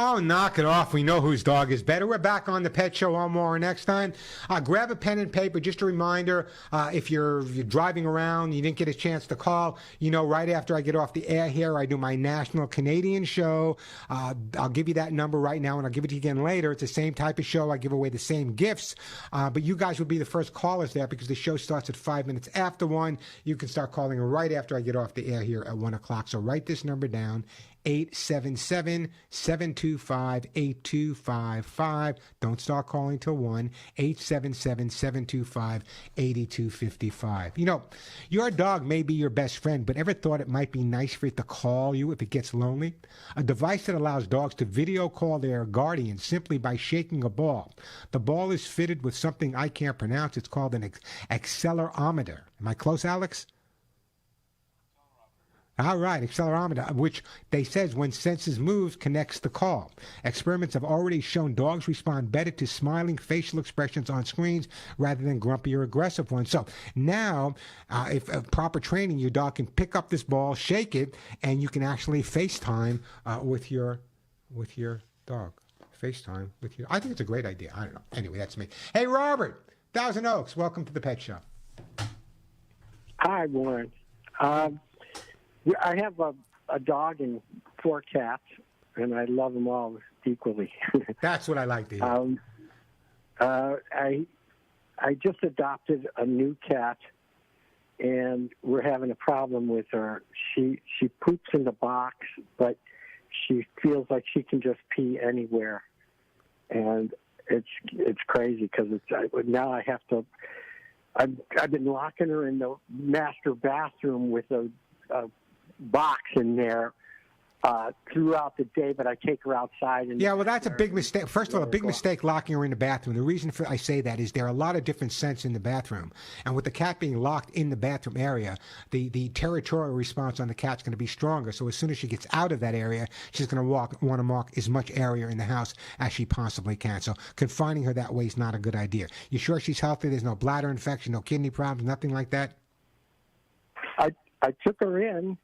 Oh, knock it off. We know whose dog is better. We're back on the Pet Show on more next time. Grab a pen and paper. Just a reminder, if you're driving around, you didn't get a chance to call, right after I get off the air here, I do my national Canadian show. I'll give you that number right now, and I'll give it to you again later. It's the same type of show. I give away the same gifts, but you guys will be the first callers there because the show starts at 5 minutes after 1. You can start calling right after I get off the air here at 1 o'clock. So write this number down. 877-725-8255. Don't start calling till 1. 877-725-8255. Your dog may be your best friend, but ever thought it might be nice for it to call you if it gets lonely? A device that allows dogs to video call their guardian simply by shaking a ball. The ball is fitted with something I can't pronounce. It's called an accelerometer. Am I close, Alex? All right, accelerometer, which they says when senses moves, connects the call. Experiments have already shown dogs respond better to smiling facial expressions on screens rather than grumpy or aggressive ones. So now, if proper training, your dog can pick up this ball, shake it, and you can actually FaceTime with your dog. FaceTime with your. I think it's a great idea. I don't know. Anyway, that's me. Hey, Robert, Thousand Oaks, welcome to the Pet Show. Hi, Warren. I have a dog and 4 cats, and I love them all equally. That's what I like to hear. I just adopted a new cat, and we're having a problem with her. She poops in the box, but she feels like she can just pee anywhere, and it's crazy because now I have to. I've been locking her in the master bathroom with a box in there throughout the day, but I take her outside. And yeah, well, that's a big mistake. First of all, a big mistake locking her in the bathroom. The reason for I say that is there are a lot of different scents in the bathroom, and with the cat being locked in the bathroom area, the territorial response on the cat's going to be stronger. So as soon as she gets out of that area, she's going to want to mark as much area in the house as she possibly can. So confining her that way is not a good idea. You sure she's healthy? There's no bladder infection, no kidney problems, nothing like that? I took her in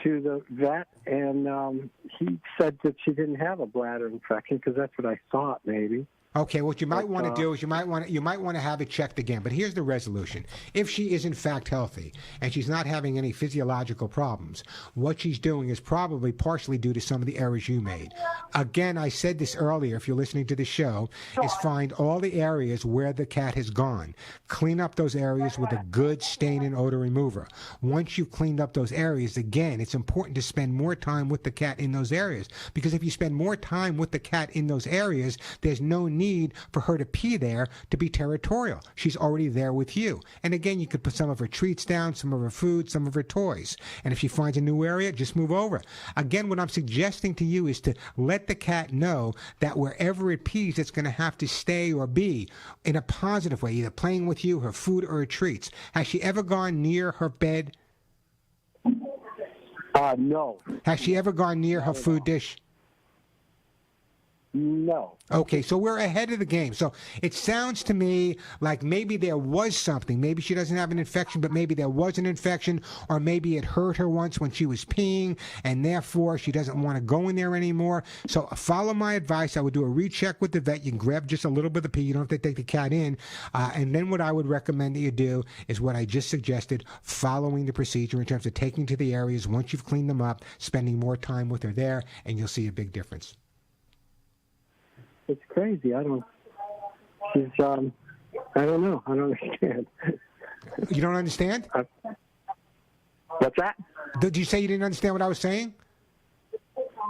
to the vet, and he said that she didn't have a bladder infection because that's what I thought maybe. Okay, what you might want to do is you might want to have it checked again. But here's the resolution: if she is in fact healthy and she's not having any physiological problems, what she's doing is probably partially due to some of the errors you made. Again, I said this earlier. If you're listening to the show, is find all the areas where the cat has gone, clean up those areas with a good stain and odor remover. Once you've cleaned up those areas, again, it's important to spend more time with the cat in those areas, because if you spend more time with the cat in those areas, there's no need for her to pee there to be territorial. She's already there with you. And again, you could put some of her treats down, some of her food, some of her toys. And if she finds a new area, just move over. Again, what I'm suggesting to you is to let the cat know that wherever it pees, it's going to have to stay or be in a positive way, either playing with you, her food, or her treats. Has she ever gone near her bed? No. Has she ever gone near her food dish? No. Okay, so we're ahead of the game. So it sounds to me like maybe there was something. Maybe she doesn't have an infection, but maybe there was an infection, or maybe it hurt her once when she was peeing, and therefore she doesn't want to go in there anymore. So follow my advice. I would do a recheck with the vet. You can grab just a little bit of pee. You don't have to take the cat in. And then what I would recommend that you do is what I just suggested, following the procedure in terms of taking to the areas once you've cleaned them up, spending more time with her there, and you'll see a big difference. It's crazy. I don't know. I don't understand. You don't understand? What's that? Did you say you didn't understand what I was saying?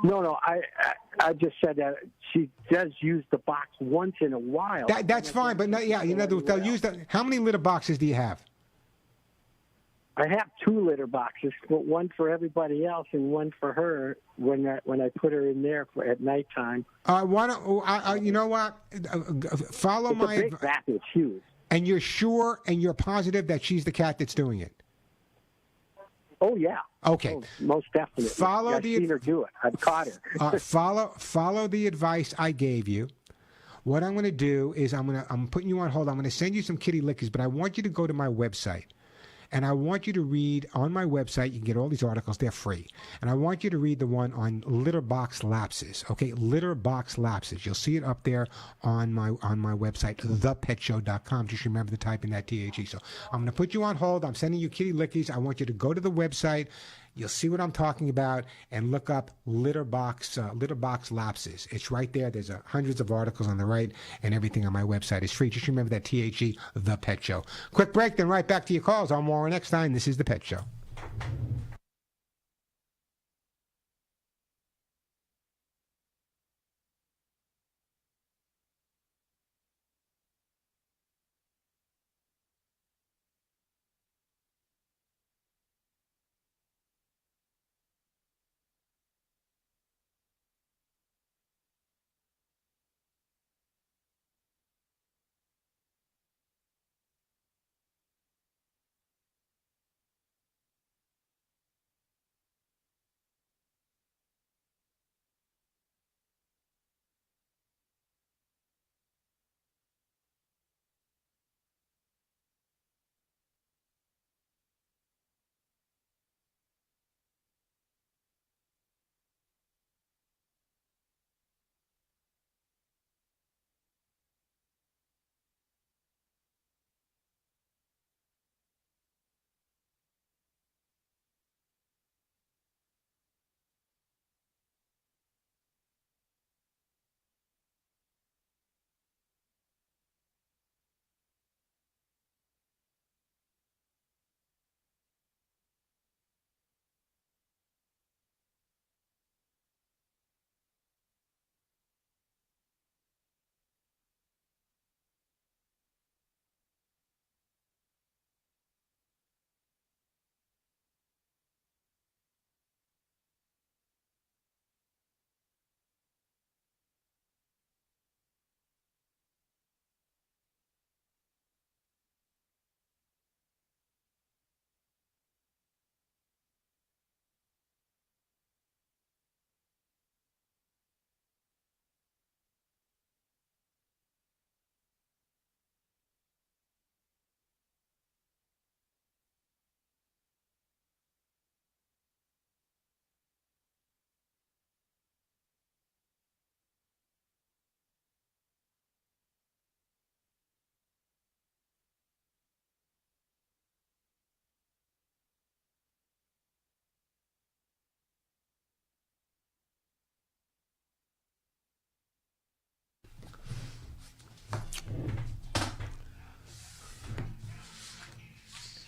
No. I just said that she does use the box once in a while. That's fine, but no, yeah, they'll use that. How many litter boxes do you have? I have 2 litter boxes, one for everybody else and one for her when I put her in there at nighttime. You know what? Follow it's my. A big bath. It's huge. And you're sure and you're positive that she's the cat that's doing it? Oh yeah. Okay. Oh, most definitely. I've seen her do it. I've caught her. Follow the advice I gave you. What I'm going to do is I'm putting you on hold. I'm going to send you some kitty lickers, but I want you to go to my website. And I want you to read on my website. You can get all these articles. They're free. And I want you to read the one on litter box lapses. Okay, litter box lapses. You'll see it up there on my website, thepetshow.com. Just remember to type in that THE. So I'm going to put you on hold. I'm sending you kitty lickies. I want you to go to the website. You'll see what I'm talking about, and look up litter box lapses. It's right there. There's hundreds of articles on the right, and everything on my website is free. Just remember that THE, The Pet Show. Quick break, then right back to your calls. I'm Warren Eckstein. This is The Pet Show.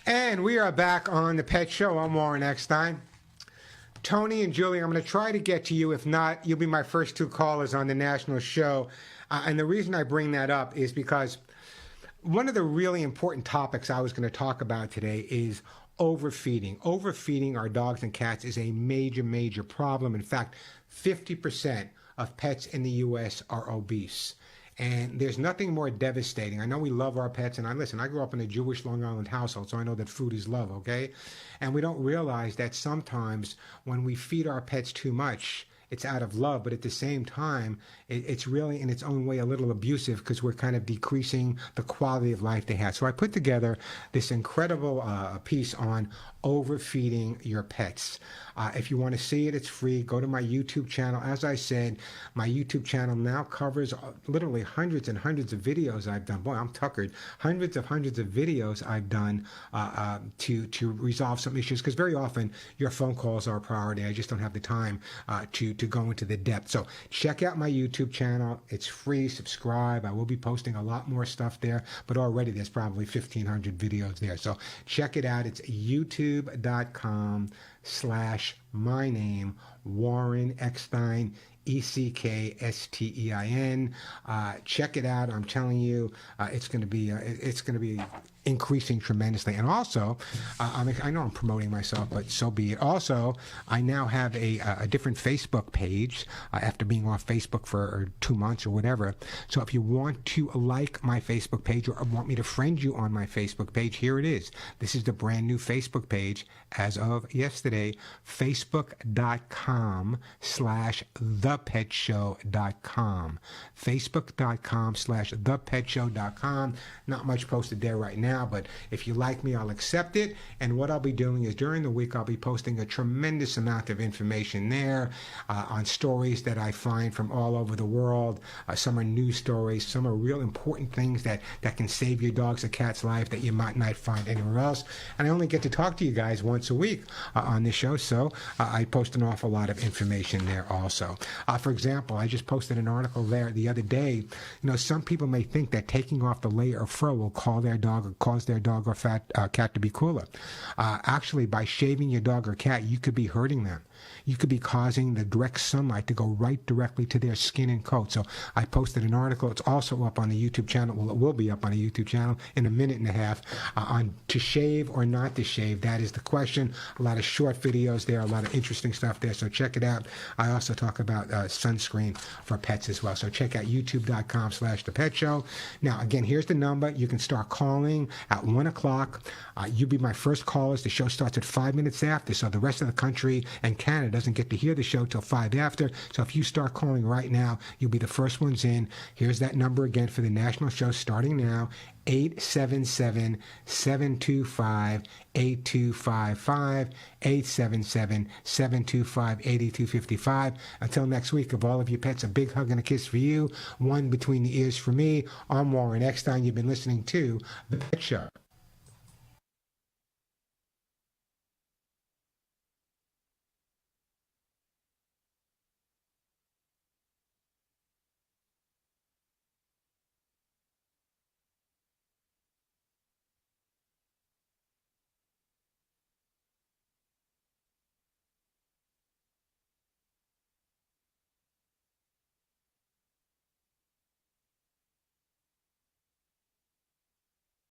And we are back on The Pet Show. I'm Warren Eckstein. Tony and Julie, I'm going to try to get to you. If not, you'll be my first two callers on the national show. And the reason I bring that up is because one of the really important topics I was going to talk about today is overfeeding. Overfeeding our dogs and cats is a major, major problem. In fact, 50% of pets in the U.S. are obese. And there's nothing more devastating. I know we love our pets, and I grew up in a Jewish Long Island household, so I know that food is love, okay? And we don't realize that sometimes when we feed our pets too much, it's out of love, but at the same time, it's really in its own way a little abusive because we're kind of decreasing the quality of life they have. So I put together this incredible piece on overfeeding your pets. If you want to see it, it's free. Go to my YouTube channel. As I said, my YouTube channel now covers literally hundreds and hundreds of videos I've done. Boy, I'm tuckered. Hundreds of videos I've done to resolve some issues, because very often your phone calls are a priority. I just don't have the time to go into the depth. So check out my YouTube channel. It's free. Subscribe. I will be posting a lot more stuff there, but already there's probably 1,500 videos there. So check it out. It's youtube.com/my name, Warren Eckstein, Eckstein. Check it out. I'm telling you, it's going to be increasing tremendously. And also, I know I'm promoting myself, but so be it. Also, I now have a different Facebook page after being off Facebook for 2 months or whatever. So if you want to like my Facebook page or want me to friend you on my Facebook page, here it is. This is the brand new Facebook page as of yesterday, facebook.com/thepetshow.com. Facebook.com/thepetshow.com. Not much posted there right now. now, but if you like me, I'll accept it. And what I'll be doing is during the week, I'll be posting a tremendous amount of information there on stories that I find from all over the world. Some are news stories, some are real important things that can save your dog's or cat's life that you might not find anywhere else. And I only get to talk to you guys once a week on this show, so I post an awful lot of information there also. For example, I just posted an article there the other day. You know, some people may think that taking off the layer of fur will cause their dog or cat to be cooler. Actually, by shaving your dog or cat, you could be hurting them. You could be causing the direct sunlight to go right directly to their skin and coat. So I posted an article. It's also up on the YouTube channel. Well, it will be up on the YouTube channel in a minute and a half on to shave or not to shave. That is the question. A lot of short videos there, a lot of interesting stuff there. So check it out. I also talk about sunscreen for pets as well. So check out youtube.com/thepetshow. Now, again, here's the number. You can start calling at 1 o'clock. You'll be my first callers. The show starts at 5 minutes after, so the rest of the country and Canada doesn't get to hear the show till 5 after. So if you start calling right now, you'll be the first ones in. Here's that number again for the national show starting now, 877-725-8255, 877-725-8255. Until next week, of all of your pets, a big hug and a kiss for you, one between the ears for me. I'm Warren Eckstein. You've been listening to The Pet Show.